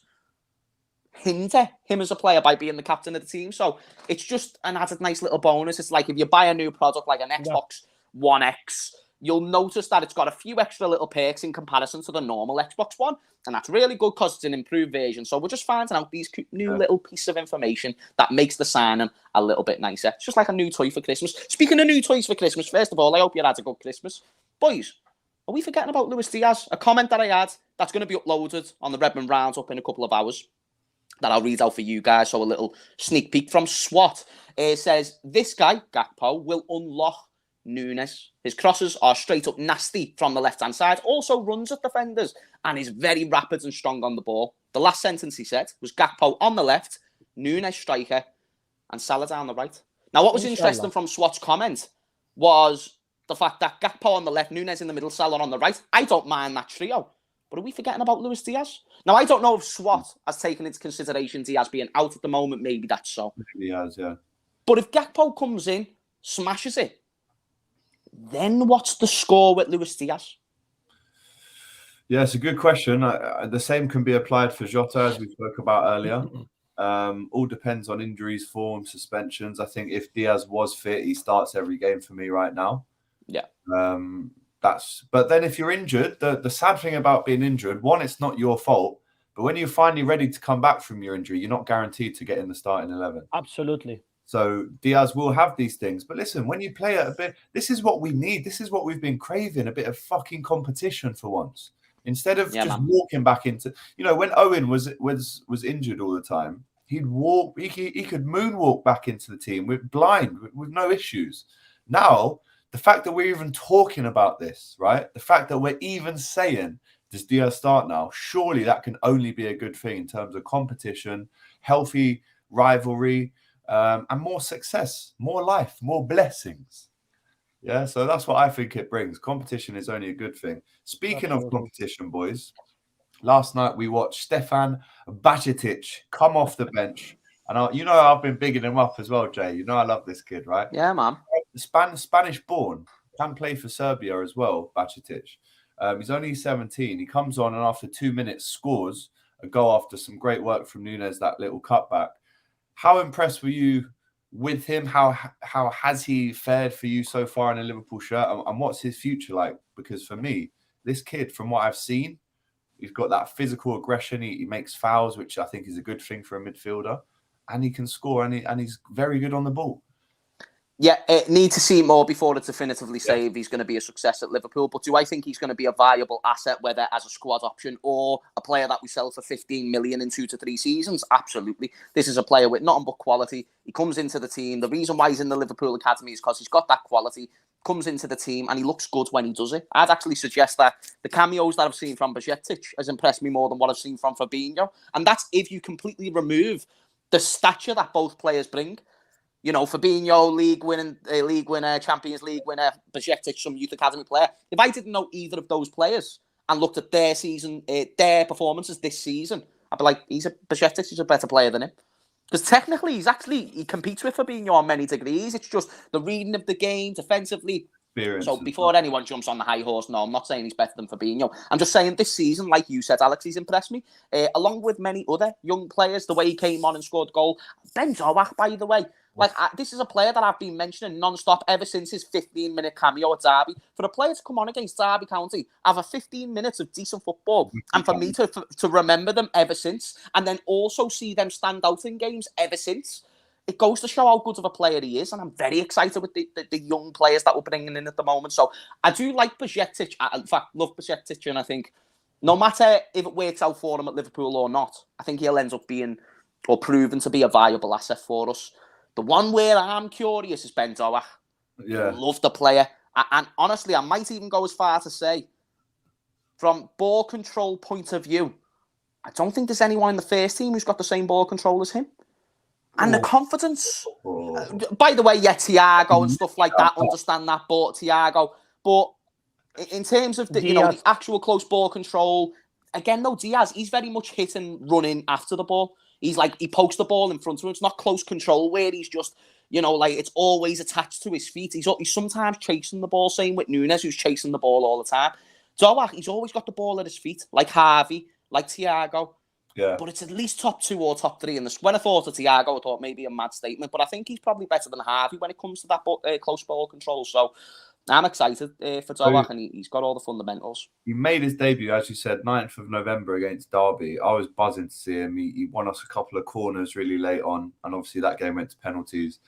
hinder him as a player by being the captain of the team. So it's just an added nice little bonus. It's like if you buy a new product like an Xbox One X, you'll notice that it's got a few extra little perks in comparison to the normal Xbox One. And that's really good because it's an improved version. So we're just finding out these new little pieces of information that makes the signing a little bit nicer. It's just like a new toy for Christmas. Speaking of new toys for Christmas, first of all, I hope you had a good Christmas. Boys, are we forgetting about Luis Diaz? A comment that I had that's going to be uploaded on the Redmond Roundup in a couple of hours that I'll read out for you guys. So a little sneak peek from SWAT. It says, this guy, Gakpo, will unlock Nunes. His crosses are straight up nasty from the left-hand side, also runs at defenders, and is very rapid and strong on the ball. The last sentence he said was Gakpo on the left, Nunes striker, and Salah down the right. Now, what was interesting from SWAT's comment was the fact that Gakpo on the left, Nunes in the middle, Salah on the right. I don't mind that trio. But are we forgetting about Luis Diaz? Now, I don't know if SWAT has taken into consideration Diaz being out at the moment. Maybe that's so. Maybe he has, yeah. But if Gakpo comes in, smashes it, then what's the score with Luis Diaz? Yeah, it's a good question. The same can be applied for Jota, as we spoke about earlier. All depends on injuries, form, suspensions. I think if Diaz was fit, he starts every game for me right now. Yeah. But then if you're injured, the sad thing about being injured, one, it's not your fault. But when you're finally ready to come back from your injury, you're not guaranteed to get in the starting 11. Absolutely. So Diaz will have these things. But listen, when you play it a bit, this is what we need. This is what we've been craving, a bit of fucking competition for once. Instead of walking back into, when Owen was injured all the time, he'd walk, he could moonwalk back into the team with no issues. Now, the fact that we're even talking about this, right? The fact that we're even saying, does Diaz start now? Surely that can only be a good thing in terms of competition, healthy rivalry, and more success, more life, more blessings. Yeah, so that's what I think it brings. Competition is only a good thing. Speaking of competition, boys, last night we watched Stefan Bajcetic come off the bench. And I've been bigging him up as well, Jay. I love this kid, right? Yeah, man. Spanish-born, can play for Serbia as well, Bajcetic. He's only 17. He comes on and after 2 minutes scores a goal after some great work from Nunes, that little cutback. How impressed were you with him? How has he fared for you so far in a Liverpool shirt? And what's his future like? Because for me, this kid, from what I've seen, he's got that physical aggression. He makes fouls, which I think is a good thing for a midfielder. And he can score, and he's very good on the ball. Yeah, need to see more before to definitively say if he's going to be a success at Liverpool. But do I think he's going to be a viable asset, whether as a squad option or a player that we sell for 15 million in 2 to 3 seasons? Absolutely. This is a player with nothing but quality. He comes into the team. The reason why he's in the Liverpool Academy is because he's got that quality, comes into the team, and he looks good when he does it. I'd actually suggest that the cameos that I've seen from Bajcetic has impressed me more than what I've seen from Fabinho. And that's if you completely remove the stature that both players bring. Fabinho, league winner, Champions League winner, Bajcetic, some youth academy player. If I didn't know either of those players and looked at their season, their performances this season, I'd be like, Bajcetic is a better player than him. Because technically, he competes with Fabinho on many degrees. It's just the reading of the game, defensively. So before anyone jumps on the high horse, no, I'm not saying he's better than Fabinho. I'm just saying this season, like you said, Alex, he's impressed me. Along with many other young players, the way he came on and scored a goal. Ben Zoak, by the way. This is a player that I've been mentioning non-stop ever since his 15-minute cameo at Derby. For a player to come on against Derby County, have a 15 minutes of decent football, and for me to remember them ever since, and then also see them stand out in games ever since, it goes to show how good of a player he is, and I'm very excited with the young players that we're bringing in at the moment. So I do like Bajcetic. In fact, love Bajcetic, and I think no matter if it works out for him at Liverpool or not, I think he'll end up being or proven to be a viable asset for us. The one where I'm curious is Ben Zoak. Yeah. I love the player. And honestly, I might even go as far to say, from ball control point of view, I don't think there's anyone in the first team who's got the same ball control as him. And the confidence. By the way, Thiago and stuff like that, understand that, but Thiago. But in terms of the actual close ball control, again, though, Diaz, he's very much hitting, running after the ball. He's he pokes the ball in front of him. It's not close control where he's just, it's always attached to his feet. He's sometimes chasing the ball, same with Nunes, who's chasing the ball all the time. Zoak, he's always got the ball at his feet, like Harvey, like Thiago. Yeah. But it's at least top 2 or top 3 in the. When I thought of Thiago, I thought maybe a mad statement, but I think he's probably better than Harvey when it comes to that close ball control. So I'm excited for Doak, and he's got all the fundamentals. He made his debut, as you said, 9th of November against Derby. I was buzzing to see him. He won us a couple of corners really late on, and obviously that game went to penalties.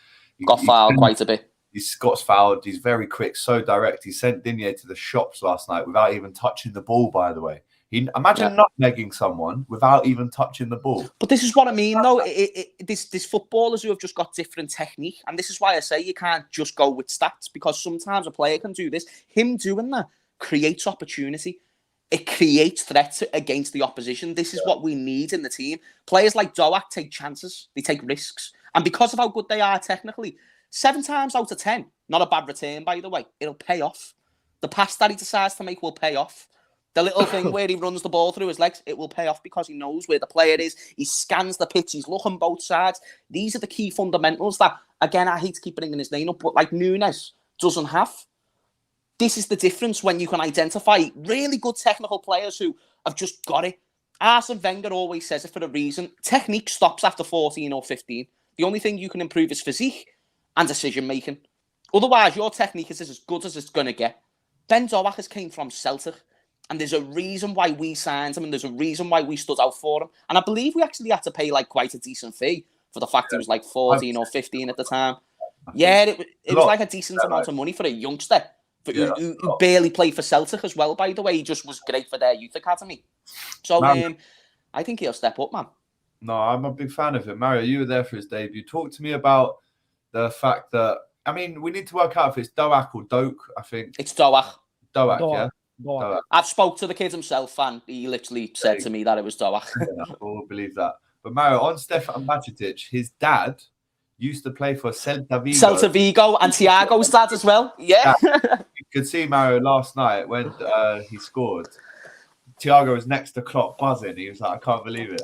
Got fouled quite a bit. He's got fouled. He's very quick, so direct. He sent Digne to the shops last night without even touching the ball, by the way. Imagine nutmegging someone without even touching the ball. But this is what I mean, though. This footballers who have just got different technique, and this is why I say you can't just go with stats, because sometimes a player can do this. Him doing that creates opportunity. It creates threats against the opposition. This is what we need in the team. Players like Doak take chances. They take risks. And because of how good they are technically, 7 times out of 10, not a bad return, by the way, it'll pay off. The pass that he decides to make will pay off. The little thing where he runs the ball through his legs, it will pay off because he knows where the player is. He scans the pitch. He's looking both sides. These are the key fundamentals that, again, I hate to keep bringing his name up, but like Nunes doesn't have. This is the difference when you can identify really good technical players who have just got it. Arsene Wenger always says it for a reason. Technique stops after 14 or 15. The only thing you can improve is physique and decision-making. Otherwise, your technique is as good as it's going to get. Ben Doak has came from Celtic. And there's a reason why we signed him, and there's a reason why we stood out for him. And I believe we actually had to pay like quite a decent fee for the fact he was like 14 or 15 at the time. Yeah, it was like a decent amount of money for a youngster who barely played for Celtic as well, by the way. He just was great for their youth academy. So I think he'll step up, man. No, I'm a big fan of him. Mario, you were there for his debut. Talk to me about the fact that, I mean, we need to work out if it's Doak or Doak, I think. It's Doak. Doak, yeah? I've spoke to the kid himself, and he literally said to me that it was Doak. Yeah, we'll believe that. But Mario, on Stefan Bajcetic, his dad used to play for Celta Vigo. Celta Vigo, and Thiago's dad as well. Yeah. You could see Mario last night when he scored. Thiago was next to Klopp buzzing. He was like, I can't believe it.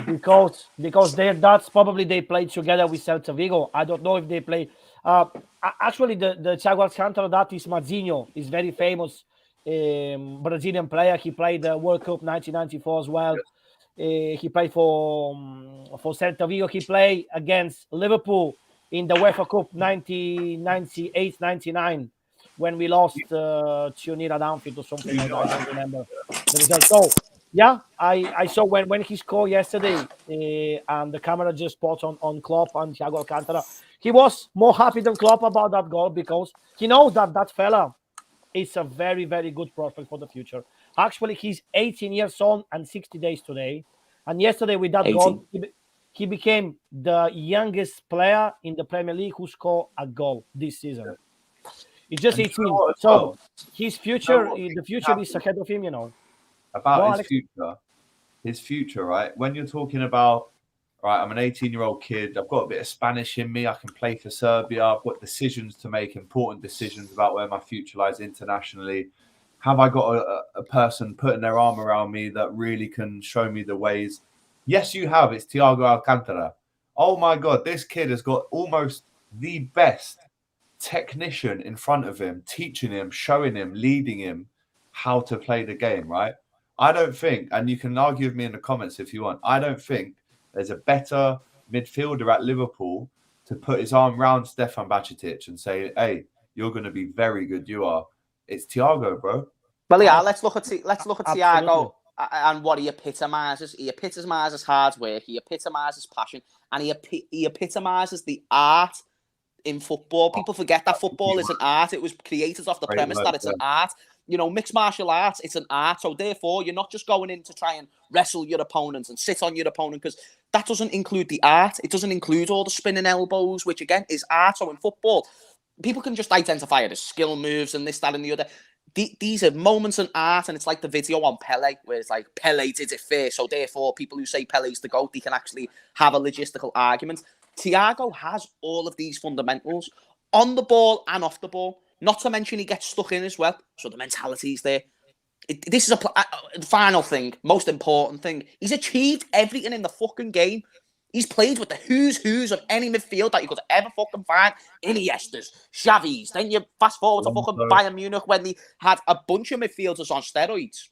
Because their dads probably they played together with Celta Vigo. I don't know if they play. Actually, the Thiago Alcantara, that is Maddison. He's very famous Brazilian player. He played the World Cup 1994 as well. He played for Celta Vigo. He played against Liverpool in the UEFA Cup 1998-99 when we lost 2-0 at Anfield or something like that. I don't remember the result. So, yeah, I saw when he scored yesterday and the camera just spot on Klopp and Thiago Alcantara. He was more happy than Klopp about that goal because he knows that fella is a very, very good prospect for the future. Actually, he's 18 years old and 60 days today. And yesterday with that 18. Goal, he became the youngest player in the Premier League who scored a goal this season. He's just 18. So his future, the future is ahead of him, you know. About his future, right? When you're talking about, right, I'm an 18-year-old kid. I've got a bit of Spanish in me. I can play for Serbia. I've got decisions to make, important decisions about where my future lies internationally. Have I got a person putting their arm around me that really can show me the ways? Yes, you have. It's Thiago Alcantara. Oh, my God. This kid has got almost the best technician in front of him, teaching him, showing him, leading him how to play the game, right? I don't think, and you can argue with me in the comments if you want, I don't think there's a better midfielder at Liverpool to put his arm around Stefan Bajcetic and say, hey, you're going to be very good. You are. It's Thiago, bro. Well, yeah, let's look at Thiago and what he epitomizes. He epitomizes hard work. He epitomizes passion. And he epitomizes the art in football. People forget that football is an art. It was created off the premise that it's an art. You know, mixed martial arts, it's an art. So therefore, you're not just going in to try and wrestle your opponents and sit on your opponent, because that doesn't include the art. It doesn't include all the spinning elbows, which again is art. So in football, people can just identify it as skill moves and this, that, and the other. These are moments in art, and it's like the video on Pele, where it's like Pele did it first. So therefore, people who say Pele's the GOAT, they can actually have a logistical argument. Thiago has all of these fundamentals on the ball and off the ball. Not to mention he gets stuck in as well. So the mentality's there. This is the final thing, most important thing. He's achieved everything in the fucking game. He's played with the who's of any midfield that you could ever fucking find. Iniestas, Xavis. Then you fast forward to fucking Bayern Munich when they had a bunch of midfielders on steroids.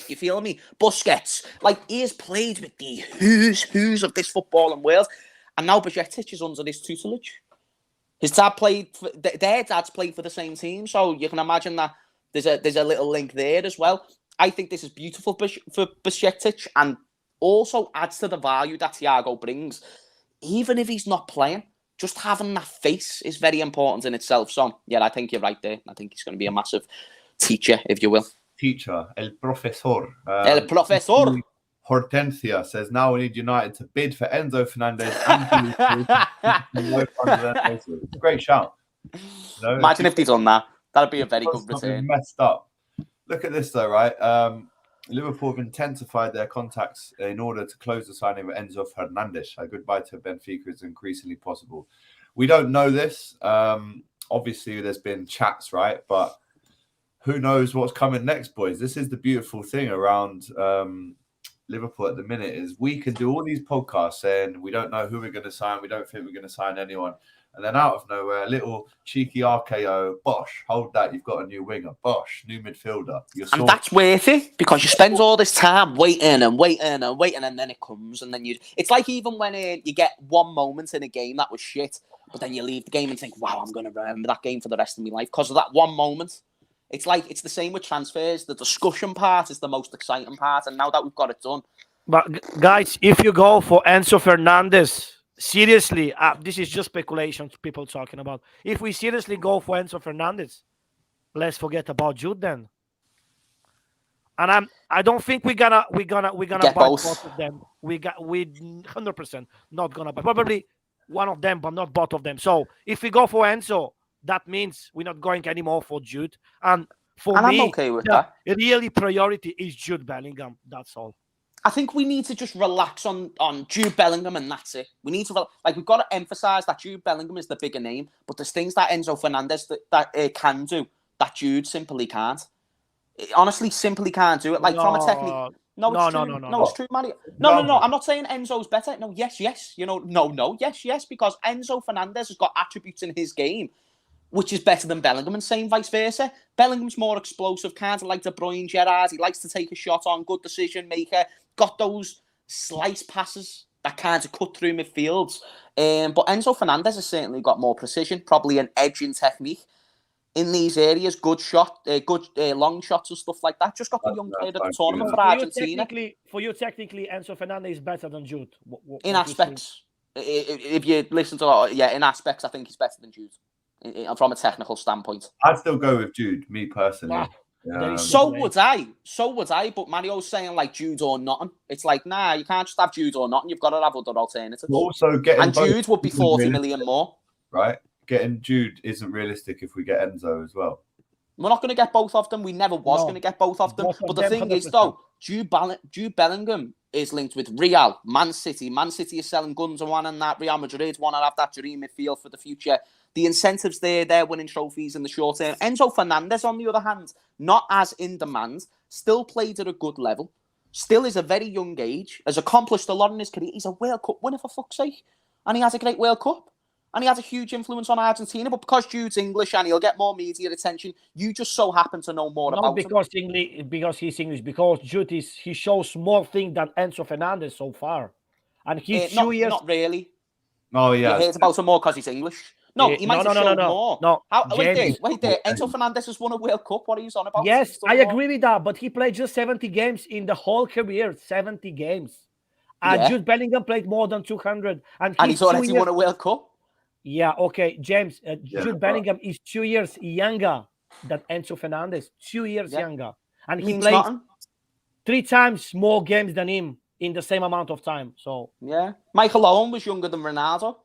You feel me? Busquets, like he has played with the who's of this footballing world, and now Bajcetic is under his tutelage. His dad played. Their dads played for the same team, so you can imagine that there's a little link there as well. I think this is beautiful for Bajcetic, and also adds to the value that Thiago brings. Even if he's not playing, just having that face is very important in itself. So yeah, I think you're right there. I think he's going to be a massive teacher, if you will. Teacher, el profesor. El profesor. Hortensia says, now we need United to bid for Enzo Fernandez. And great shout. You know, imagine if he's on that. That'd be a very good return. Messed up. Look at this though, right? Liverpool have intensified their contacts in order to close the signing of Enzo Fernandez. A goodbye to Benfica is increasingly possible. We don't know this. Obviously, there's been chats, right? But who knows what's coming next, boys? This is the beautiful thing around Liverpool at the minute is we can do all these podcasts saying we don't know who we're going to sign. We don't think we're going to sign anyone. And then out of nowhere, a little cheeky RKO, Bosh, hold that, you've got a new winger. Bosh, new midfielder. And that's worth it because you spend all this time waiting, and then it comes, and then it's like even when you get one moment in a game that was shit, but then you leave the game and think, wow, I'm going to remember that game for the rest of my life because of that one moment. It's like, it's the same with transfers. The discussion part is the most exciting part, and now that we've got it done. But guys, if you go for Enzo Fernandez, seriously, this is just speculation people talking about. If we seriously go for Enzo Fernandez, let's forget about Jude then. And I don't think we're gonna buy both of them. We 100% not gonna buy probably one of them, but not both of them. So if we go for Enzo, that means we're not going anymore for Jude. And me, I'm okay with that. Really priority is Jude Bellingham. That's all. I think we need to just relax on Jude Bellingham, and that's it. We need to we've got to emphasise that Jude Bellingham is the bigger name, but there's things that Enzo Fernandez that can do that Jude simply can't. Honestly, simply can't do it. Like from a technique. No, it's true, Mario. No. I'm not saying Enzo's better. No, yes. You know, yes, because Enzo Fernandez has got attributes in his game which is better than Bellingham, and same vice versa. Bellingham's more explosive, kind of like De Bruyne, Gerrard. He likes to take a shot on, good decision maker. Got those slice passes that kind of cut through midfields. But Enzo Fernandez has certainly got more precision, probably an edge in technique in these areas. Good shot, good long shots and stuff like that. Just got the young player at the tournament for Argentina. For you, technically, Enzo Fernandez is better than Jude. In aspects. If you listen to in aspects, I think he's better than Jude. From a technical standpoint, I'd still go with Jude, me personally. So would I. But Mario's saying like Jude or nothing. It's like, nah, you can't just have Jude or nothing. You've got to have other alternatives. Also, Jude would be 40 million more. Right, getting Jude isn't realistic if we get Enzo as well. We're not going to get both of them. We never was going to get both of them. But the thing 100%. Is, though, Jude Bellingham is linked with Real, Man City. Man City is selling guns and one and that. Real Madrid want to have that dream midfield for the future. The incentives there, they're winning trophies in the short term. Enzo Fernandez, on the other hand, not as in demand, still played at a good level, still is a very young age, has accomplished a lot in his career. He's a World Cup winner, for fuck's sake. And he has a great World Cup. And he has a huge influence on Argentina. But because Jude's English and he'll get more media attention, you just so happen to know more about him. Because he's English. Because Jude he shows more things than Enzo Fernandez so far. And he's 2 years... Not really. Oh, yeah. You heard about him more because he's English. No, he might have shown more. No. Wait there. Enzo Fernandez has won a World Cup. What are you on about? Yes, I agree with that. But he played just 70 games in the whole career. 70 games. And Jude Bellingham played more than 200. And he's already won a World Cup? Yeah, okay. James, Jude Bellingham is 2 years younger than Enzo Fernandez. 2 years younger. And he played nothing. 3 times more games than him in the same amount of time. So yeah. Michael Owen was younger than Ronaldo.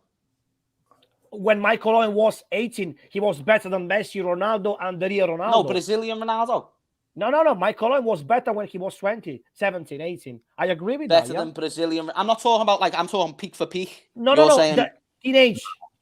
When Michael Owen was 18, he was better than Messi, Ronaldo, and the real Ronaldo. No, Brazilian Ronaldo. No. Michael Owen was better when he was 20, 17, 18. I agree with that. Better than Brazilian. I'm not talking about I'm talking peak for peak. No.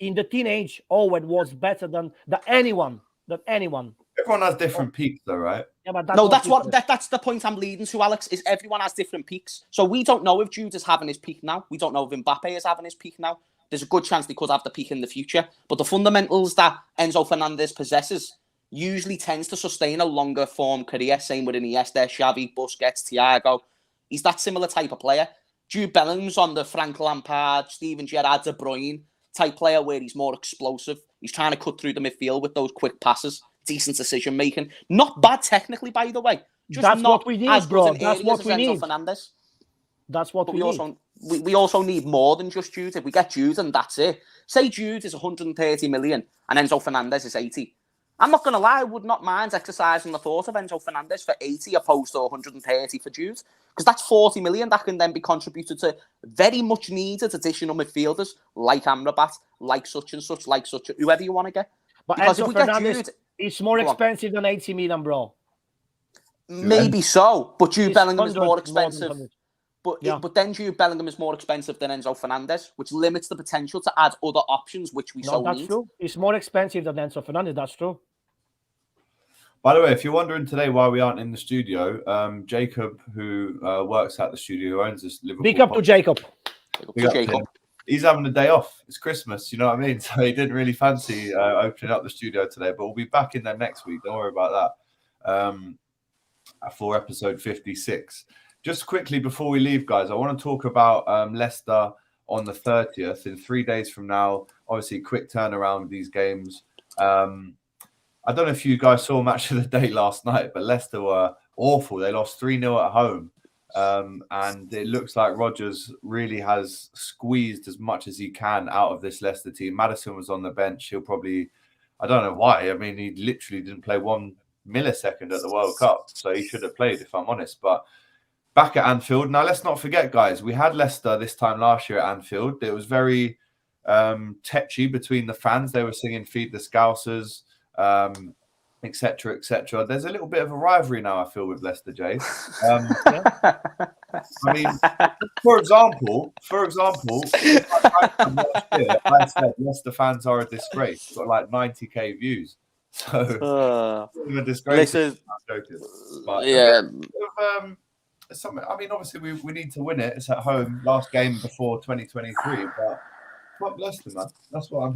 In the teenage, Owen was better than anyone. Everyone has different peaks, though, right? Yeah, but that's the point I'm leading to, Alex. Is everyone has different peaks. So we don't know if Jude is having his peak now. We don't know if Mbappe is having his peak now. There's a good chance they could have the peak in the future. But the fundamentals that Enzo Fernandez possesses, usually tends to sustain a longer form career. Same with Iniesta, Xavi, Busquets, Thiago. He's that similar type of player. Jude Bellingham's on the Frank Lampard, Steven Gerrard, De Bruyne type player where he's more explosive. He's trying to cut through the midfield with those quick passes, decent decision making. Not bad technically, by the way. Just That's not what we need, as bro. good in That's areas what as we Enzo need. Fernandez. That's what But we need. we also need more than just Jude. If we get Jude and that's it. Say Jude is 130 million and Enzo Fernandez is 80. I'm not going to lie, I would not mind exercising the thought of Enzo Fernandez for 80 opposed to 130 for Jude. Because that's 40 million that can then be contributed to very much needed additional midfielders like Amrabat, like such and such, like such, whoever you want to get. But Because Enzo if we get Fernandez Jude, is more expensive than 80 million, bro. maybe so, but Jude It's Bellingham is 100 more than expensive. 100. But Yeah. but then Jude Bellingham is more expensive than Enzo Fernandez, which limits the potential to add other options, which we No, so that's need. true. It's more expensive than Enzo Fernandez. That's true. By the way, if you're wondering today why we aren't in the studio, Jacob, who works at the studio, who owns this Liverpool. Big up to Jacob. Big up to him. He's having a day off. It's Christmas, you know what I mean? So he didn't really fancy opening up the studio today, but we'll be back in there next week. Don't worry about that. For episode 56. Just quickly before we leave, guys, I want to talk about Leicester on the 30th, in 3 days from now. Obviously, quick turnaround with these games. I don't know if you guys saw Match of the Day last night, but Leicester were awful. They lost 3-0 at home. And it looks like Rodgers really has squeezed as much as he can out of this Leicester team. Maddison was on the bench. He'll probably, I don't know why. I mean, he literally didn't play 1 millisecond at the World Cup. So he should have played, if I'm honest. But back at Anfield. Now, let's not forget, guys, we had Leicester this time last year at Anfield. It was very tetchy between the fans. They were singing Feed the Scousers, etc., etc. There's a little bit of a rivalry now, I feel, with Leicester, Jay. I mean, for example, last year, I said Leicester fans are a disgrace. Got like 90k views. So a disgrace. But, yeah. Something. I mean, obviously, we need to win it. It's at home, last game before 2023. But fuck Leicester, man. That's what I'm.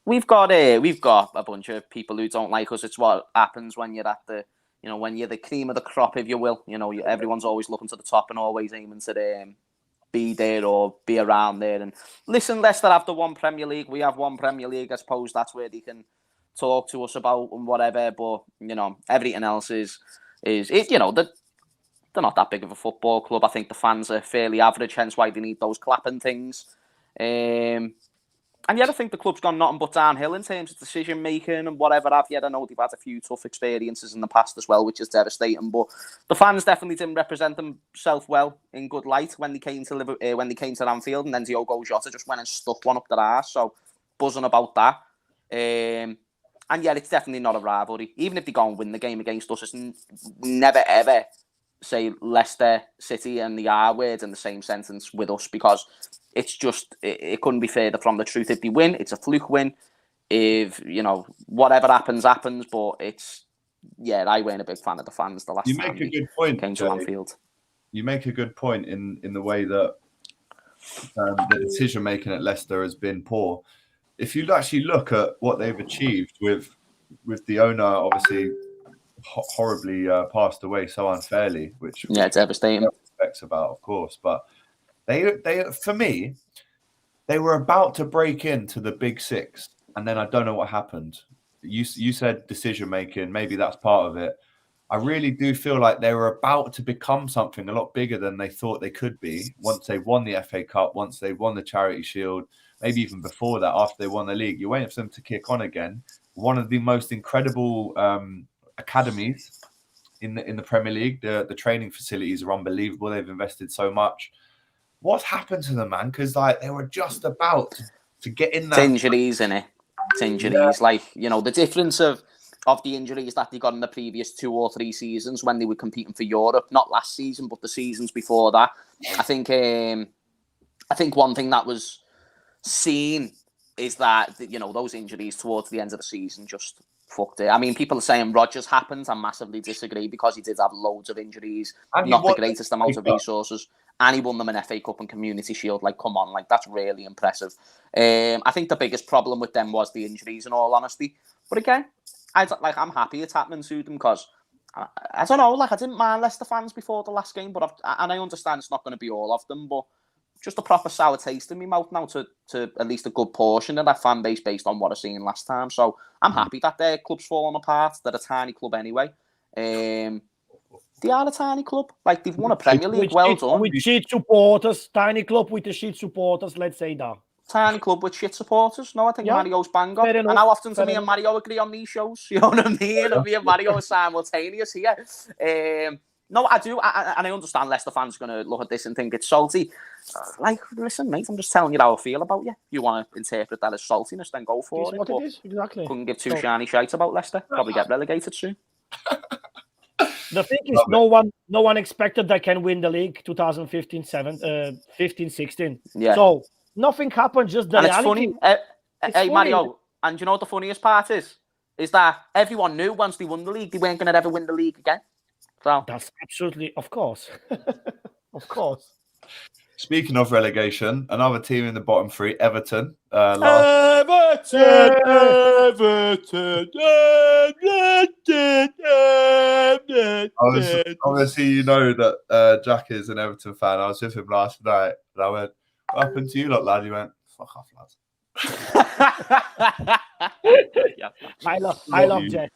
We've got a bunch of people who don't like us. It's what happens when you're at the, when you're the cream of the crop, if you will. Everyone's always looking to the top and always aiming to be there or be around there. And listen, Leicester have the one Premier League. We have one Premier League. I suppose that's where they can talk to us about and whatever. But everything else is they're not that big of a football club. I think the fans are fairly average, hence why they need those clapping things. And yet I think the club's gone nothing but downhill in terms of decision making and whatever have you. I know they've had a few tough experiences in the past as well, which is devastating. But the fans definitely didn't represent themselves well in good light when they came to Anfield, and then Thiago Jota just went and stuck one up their arse. So buzzing about that. And yet it's definitely not a rivalry. Even if they go and win the game against us, it's never ever say Leicester City and the R word in the same sentence with us, because it's just it couldn't be further from the truth. If they win, it's a fluke win. If whatever happens, but it's I weren't a big fan of the fans the last time. You make a good point, came to Anfield. You make a good point in the way that the decision making at Leicester has been poor. If you actually look at what they've achieved with the owner, obviously horribly passed away so unfairly, which devastating. Respects about, of course, but they for me, they were about to break into the Big Six, and then I don't know what happened. You said decision making, maybe that's part of it. I really do feel like they were about to become something a lot bigger than they thought they could be once they won the FA Cup, once they won the Charity Shield, maybe even before that, after they won the league. You're waiting for them to kick on again. One of the most incredible academies in the Premier League. The training facilities are unbelievable. They've invested so much. What's happened to them, man? Because they were just about to get in that. It's injuries, innit? It's injuries. Yeah. The difference of the injuries that they got in the previous 2 or 3 seasons when they were competing for Europe, not last season, but the seasons before that. I think one thing that was seen is that, those injuries towards the end of the season just fucked it. I mean, people are saying Rodgers happened. I massively disagree, because he did have loads of injuries, not the greatest amount of resources, and he won them an FA Cup and Community Shield. Come on, that's really impressive. I think the biggest problem with them was the injuries, in all honesty. But again, I'm happy it's happening to them because I don't know, like I didn't mind Leicester fans before the last game, but and I understand it's not going to be all of them, but just a proper sour taste in my mouth now to at least a good portion of that fan base based on what I've seen last time. So I'm happy that their club's falling apart. They're a tiny club anyway. They are a tiny club. Like, they've won a Premier League. Well done. With shit supporters. Tiny club with the shit supporters, let's say that. Tiny club with shit supporters. No, I think Mario's bang on. And how often do me and Mario agree on these shows? You know what I mean? Me and Mario are simultaneous here. No, I do. And I understand Leicester fans are going to look at this and think it's salty. Like, listen, mate, I'm just telling you how I feel about you. If you want to interpret that as saltiness, then go for it. What it is, exactly. Couldn't give two shiny shites about Leicester. Probably get relegated soon. The thing is, no one expected they can win the league 2015-16. Yeah. So nothing happened. Just the reality. It's funny. Hey, Mario, and you know what the funniest part is? Is that everyone knew once they won the league, they weren't going to ever win the league again. So that's absolutely, of course, of course. Speaking of relegation, another team in the bottom three, Everton. Everton. Obviously, you know that Jack is an Everton fan. I was with him last night, and I went, "What happened to you, lot, lad?" He went, "Fuck off, lads." I love Jack.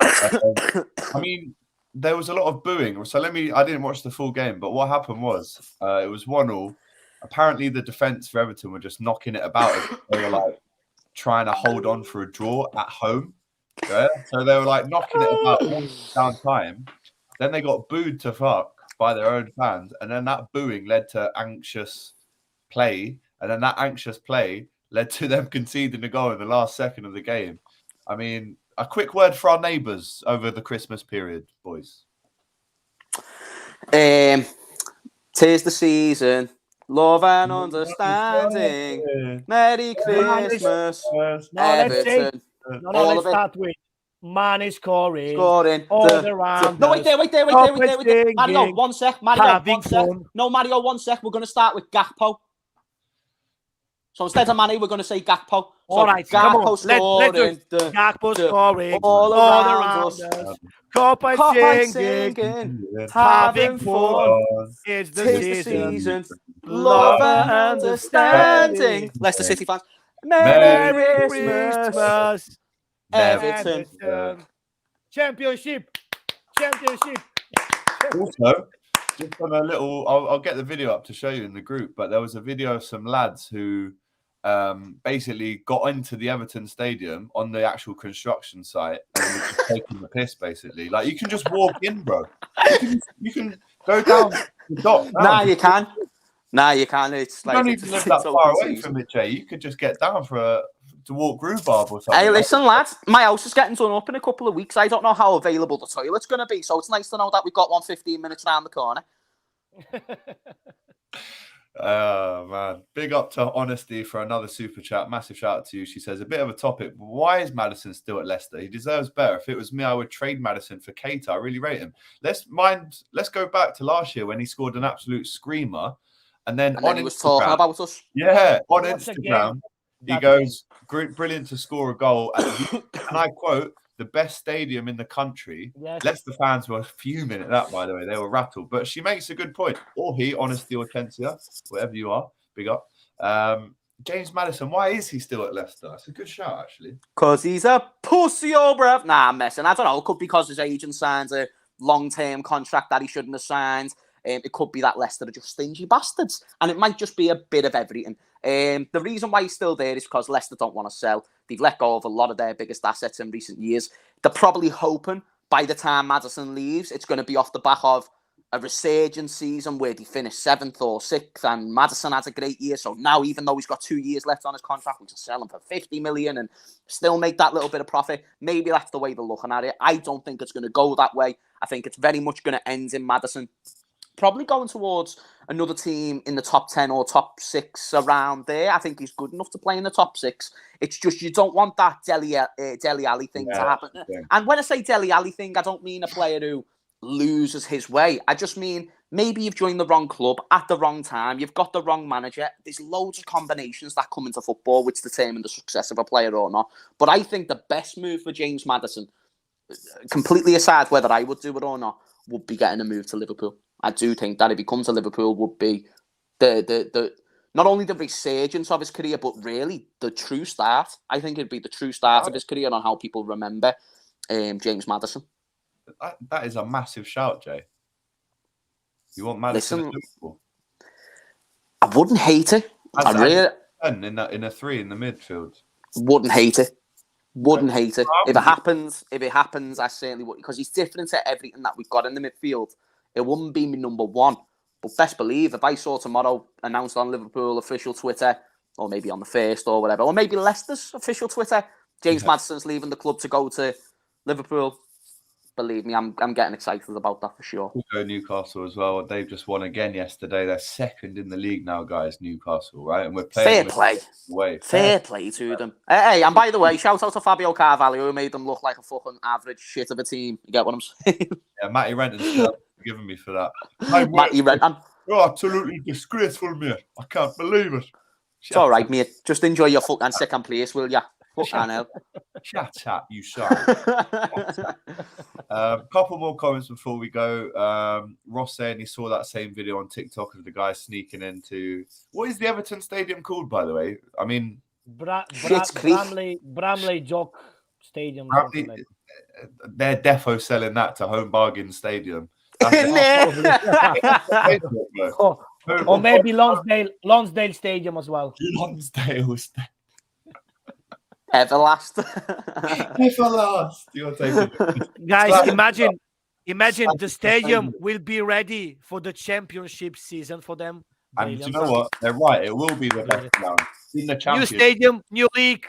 I mean, there was a lot of booing. So I didn't watch the full game, but what happened was it was 1-1. Apparently the defence for Everton were just knocking it about. They were like trying to hold on for a draw at home. Yeah? So they were like knocking it about down time. Then they got booed to fuck by their own fans. And then that booing led to anxious play. And then that anxious play led to them conceding a goal in the last second of the game. I mean, a quick word for our neighbours over the Christmas period, boys. 'Tis the season, love and understanding. Merry Christmas, Everton. Let's start with man is scoring. All around. No, wait there. Mario, one sec. No, Mario, one sec. We're going to start with Gakpo. So instead of Mane, we're going to say Gakpo. All right, Gakpo scoring. Gakpo scoring. All around us. Kopics singing. Having fun. It's the season. Love and understanding. Leicester City fans. Merry Christmas. Everton. Championship. Also, just on a little, I'll get the video up to show you in the group, but there was a video of some lads who basically got into the Everton stadium on the actual construction site and were just taking the piss, basically. Like, you can just walk in, bro. You can go down the dock. Nah, you can. It's like, you don't even live that far away from it, Jay. You could just get down to walk rhubarb or something. Hey, listen, lads, my house is getting done up in a couple of weeks. I don't know how available the toilet's going to be, so it's nice to know that we've got 15 minutes around the corner. Oh, man. Big up to Honesty for another super chat. Massive shout out to you. She says, a bit of a topic. Why is Maddison still at Leicester? He deserves better. If it was me, I would trade Maddison for Keita. I really rate him. Let's go back to last year when he scored an absolute screamer. And then he was talking about us. Yeah, on Instagram, he goes, brilliant to score a goal. And I quote, the best stadium in the country. Yes. Leicester fans were fuming at that, by the way. They were rattled. But she makes a good point. Or he, Honesty or Tensia, whatever you are. Big up. James Maddison, why is he still at Leicester? That's a good shout, actually. Because he's a pussy, old bruv. Nah, I'm messing. I don't know. It could be because his agent signs a long-term contract that he shouldn't have signed. It could be that Leicester are just stingy bastards. And it might just be a bit of everything. The reason why he's still there is because Leicester don't want to sell. They've let go of a lot of their biggest assets in recent years. They're probably hoping by the time Maddison leaves, it's going to be off the back of a resurgence season where they finish 7th or 6th and Maddison has a great year. So now, even though he's got 2 years left on his contract, we can sell him for 50 million and still make that little bit of profit. Maybe that's the way they're looking at it. I don't think it's going to go that way. I think it's very much going to end in Maddison probably going towards another team in the top 10 or top 6 around there. I think he's good enough to play in the top 6. It's just you don't want that Dele Alli thing to happen. Yeah. And when I say Dele Alli thing, I don't mean a player who loses his way. I just mean maybe you've joined the wrong club at the wrong time. You've got the wrong manager. There's loads of combinations that come into football which determine the success of a player or not. But I think the best move for James Maddison, completely aside whether I would do it or not, would be getting a move to Liverpool. I do think that if he comes to Liverpool, would be the not only the resurgence of his career, but really the true start. I think it'd be the true start of his career on how people remember James Maddison. That is a massive shout, Jay. You want Maddison at Liverpool? I wouldn't hate it. I really in a 3 in the midfield. Wouldn't hate it. Wouldn't hate it. If it happens, I certainly would, because he's different to everything that we've got in the midfield. It wouldn't be my number one. But best believe, if I saw tomorrow announced on Liverpool official Twitter, or maybe on the first or whatever, or maybe Leicester's official Twitter, James Maddison's leaving the club to go to Liverpool, believe me, I'm getting excited about that for sure. We'll go Newcastle as well. They've just won again yesterday. They're second in the league now, guys, Newcastle, right? And we're playing Fair play to them. Hey, and by the way, shout out to Fabio Carvalho, who made them look like a fucking average shit of a team. You get what I'm saying? Yeah, Matty Renton's forgiven me for that. Matty Renton. You're absolutely disgraceful, mate. I can't believe it. It's all right, mate. Just enjoy your fucking second place, will ya? Fucking hell. Shut up, you son. Couple more comments before we go. Ross saying he saw that same video on TikTok of the guy sneaking into... What is the Everton Stadium called, by the way? I mean... Bramley Jock Stadium. They're defo selling that to Home Bargain Stadium. Or maybe Lonsdale Stadium as well. Lonsdale Stadium. Everlast. You're taking it. Guys, imagine the stadium will be ready for the championship season for them. And do you know what? They're right. It will be the best round in the championship. New stadium, new league,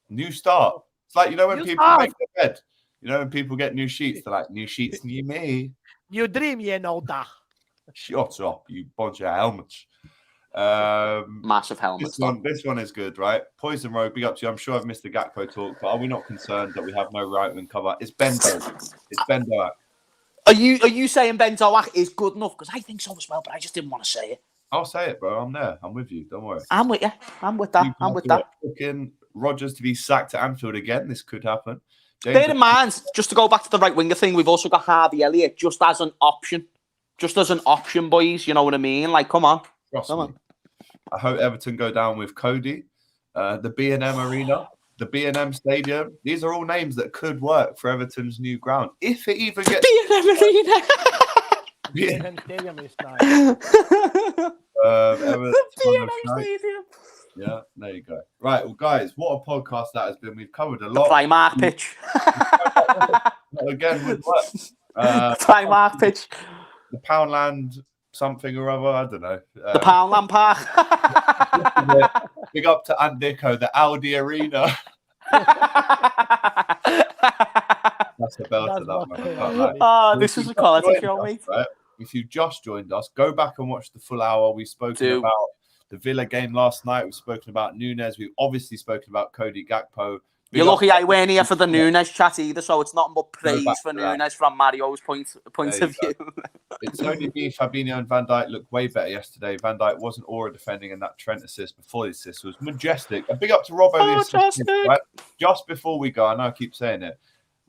new start. It's like, you know, when people make their bed, you know, when people get new sheets, they're like, new sheets, new me. New dream, you know that. Shut up, you bunch of helmets. Massive helmets. This one is good, right? Poison Road, big up to you. I'm sure I've missed the Gakpo talk, but are we not concerned that we have no right wing cover? It's Bendo. It's Bendo. Are you saying Ben Doak is good enough? Because I think so as well, but I just didn't want to say it. I'll say it, bro. I'm there. I'm with you. Don't worry. I'm with you. I'm with that. Fucking Rodgers to be sacked at Anfield again. This could happen. Bear in mind, just to go back to the right winger thing, we've also got Harvey Elliott just as an option. Just as an option, boys. You know what I mean? Like, come on. Come on. I hope Everton go down with Cody, the B&M Arena, the B&M Stadium. These are all names that could work for Everton's new ground. If it even gets... B&M Arena! B&M Stadium is nice. B&M Stadium. Yeah, there you go. Right, well, guys, what a podcast that has been. We've covered a lot. The Primark pitch. Again, with what? Primark pitch. The Poundland something or other, I don't know. The Poundland Park. Big up to Andico, the Audi Arena. That's the bell to that one. Oh, this is a quality show, mate. Right? If you just joined us, go back and watch the full hour. We've spoken about the Villa game last night. We've spoken about Nunes. We've obviously spoken about Cody Gakpo. You're lucky I weren't here for the Nunes chat either, so it's not but praise for Nunes from Mario's point of view. It's only me, Fabinho and Van Dijk looked way better yesterday. Van Dijk wasn't aura defending, and that Trent assist before the assist was majestic. A big up to Robbo. Right? Just before we go, I know I keep saying it.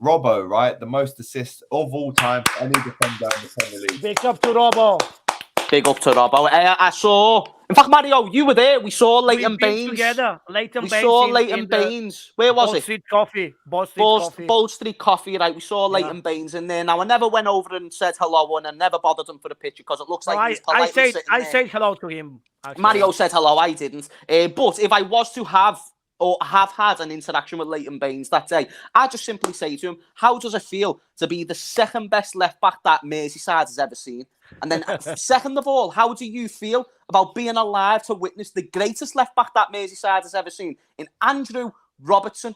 Robbo, right? The most assists of all time for any defender in the Premier League. Big up to Robbo. Big up to Robbo. I saw... In fact, Mario, you were there. We saw Leighton Baines. Together. We saw Leighton Baines. Where was it? Bow Street Coffee, right? We saw Leighton Baines in there. Now, I never went over and said hello, and I never bothered him for the picture because it looks like he's politely sitting there. I said hello to him. Actually. Mario said hello. I didn't. But if I was to have had an interaction with Leighton Baines that day, I'd just simply say to him, how does it feel to be the second best left-back that Merseyside has ever seen? And then second of all, how do you feel about being alive to witness the greatest left-back that Merseyside has ever seen in Andrew Robertson?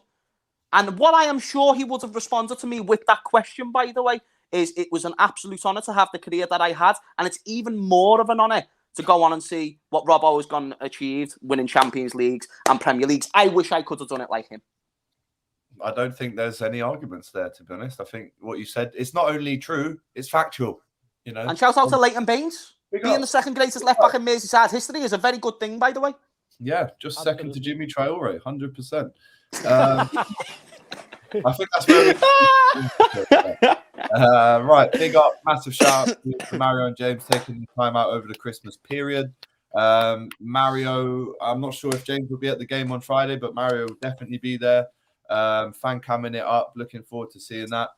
And what I am sure he would have responded to me with that question, by the way, is it was an absolute honour to have the career that I had. And it's even more of an honour to go on and see what Robbo has gone achieved, winning Champions Leagues and Premier Leagues. I wish I could have done it like him. I don't think there's any arguments there, to be honest. I think what you said, it's not only true, it's factual. You know, And shout out to Leighton Baines. Big Being up. the second greatest left back in Merseyside history is a very good thing, by the way. Yeah, just second to Absolutely. Jimmy Traore, 100%. I think that's very right. Big up, massive shout out to Mario and James taking the time out over the Christmas period. Mario, I'm not sure if James will be at the game on Friday, but Mario will definitely be there. Fan camming it up. Looking forward to seeing that.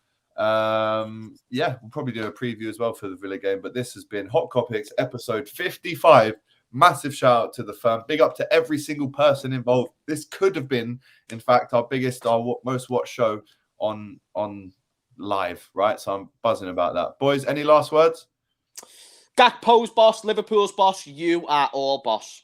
Yeah, we'll probably do a preview as well for the Villa game. But this has been Hot Kopics episode 55. Massive shout out to the firm. Big up to every single person involved. This could have been, in fact, our most watched show on live, right? So I'm buzzing about that. Boys, any last words? Gakpo's boss, Liverpool's boss, you are all boss.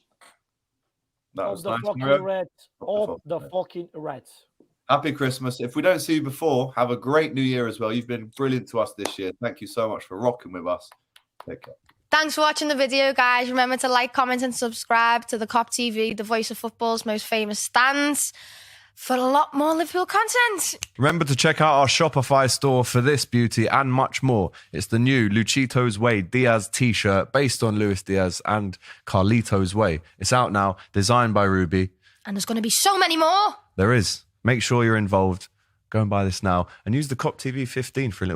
That Of was the nice. fucking Mario. Reds. Of Of the fucking Reds. Happy Christmas. If we don't see you before, have a great new year as well. You've been brilliant to us this year. Thank you so much for rocking with us. Take care. Thanks for watching the video, guys. Remember to like, comment, and subscribe to the Kop TV, the voice of football's most famous stands, for a lot more Liverpool content. Remember to check out our Shopify store for this beauty and much more. It's the new Luchito's Way Diaz t-shirt based on Luis Diaz and Carlito's Way. It's out now, designed by Rubi. And there's going to be so many more. There is. Make sure you're involved. Go and buy this now and use the Kop TV 15 for a little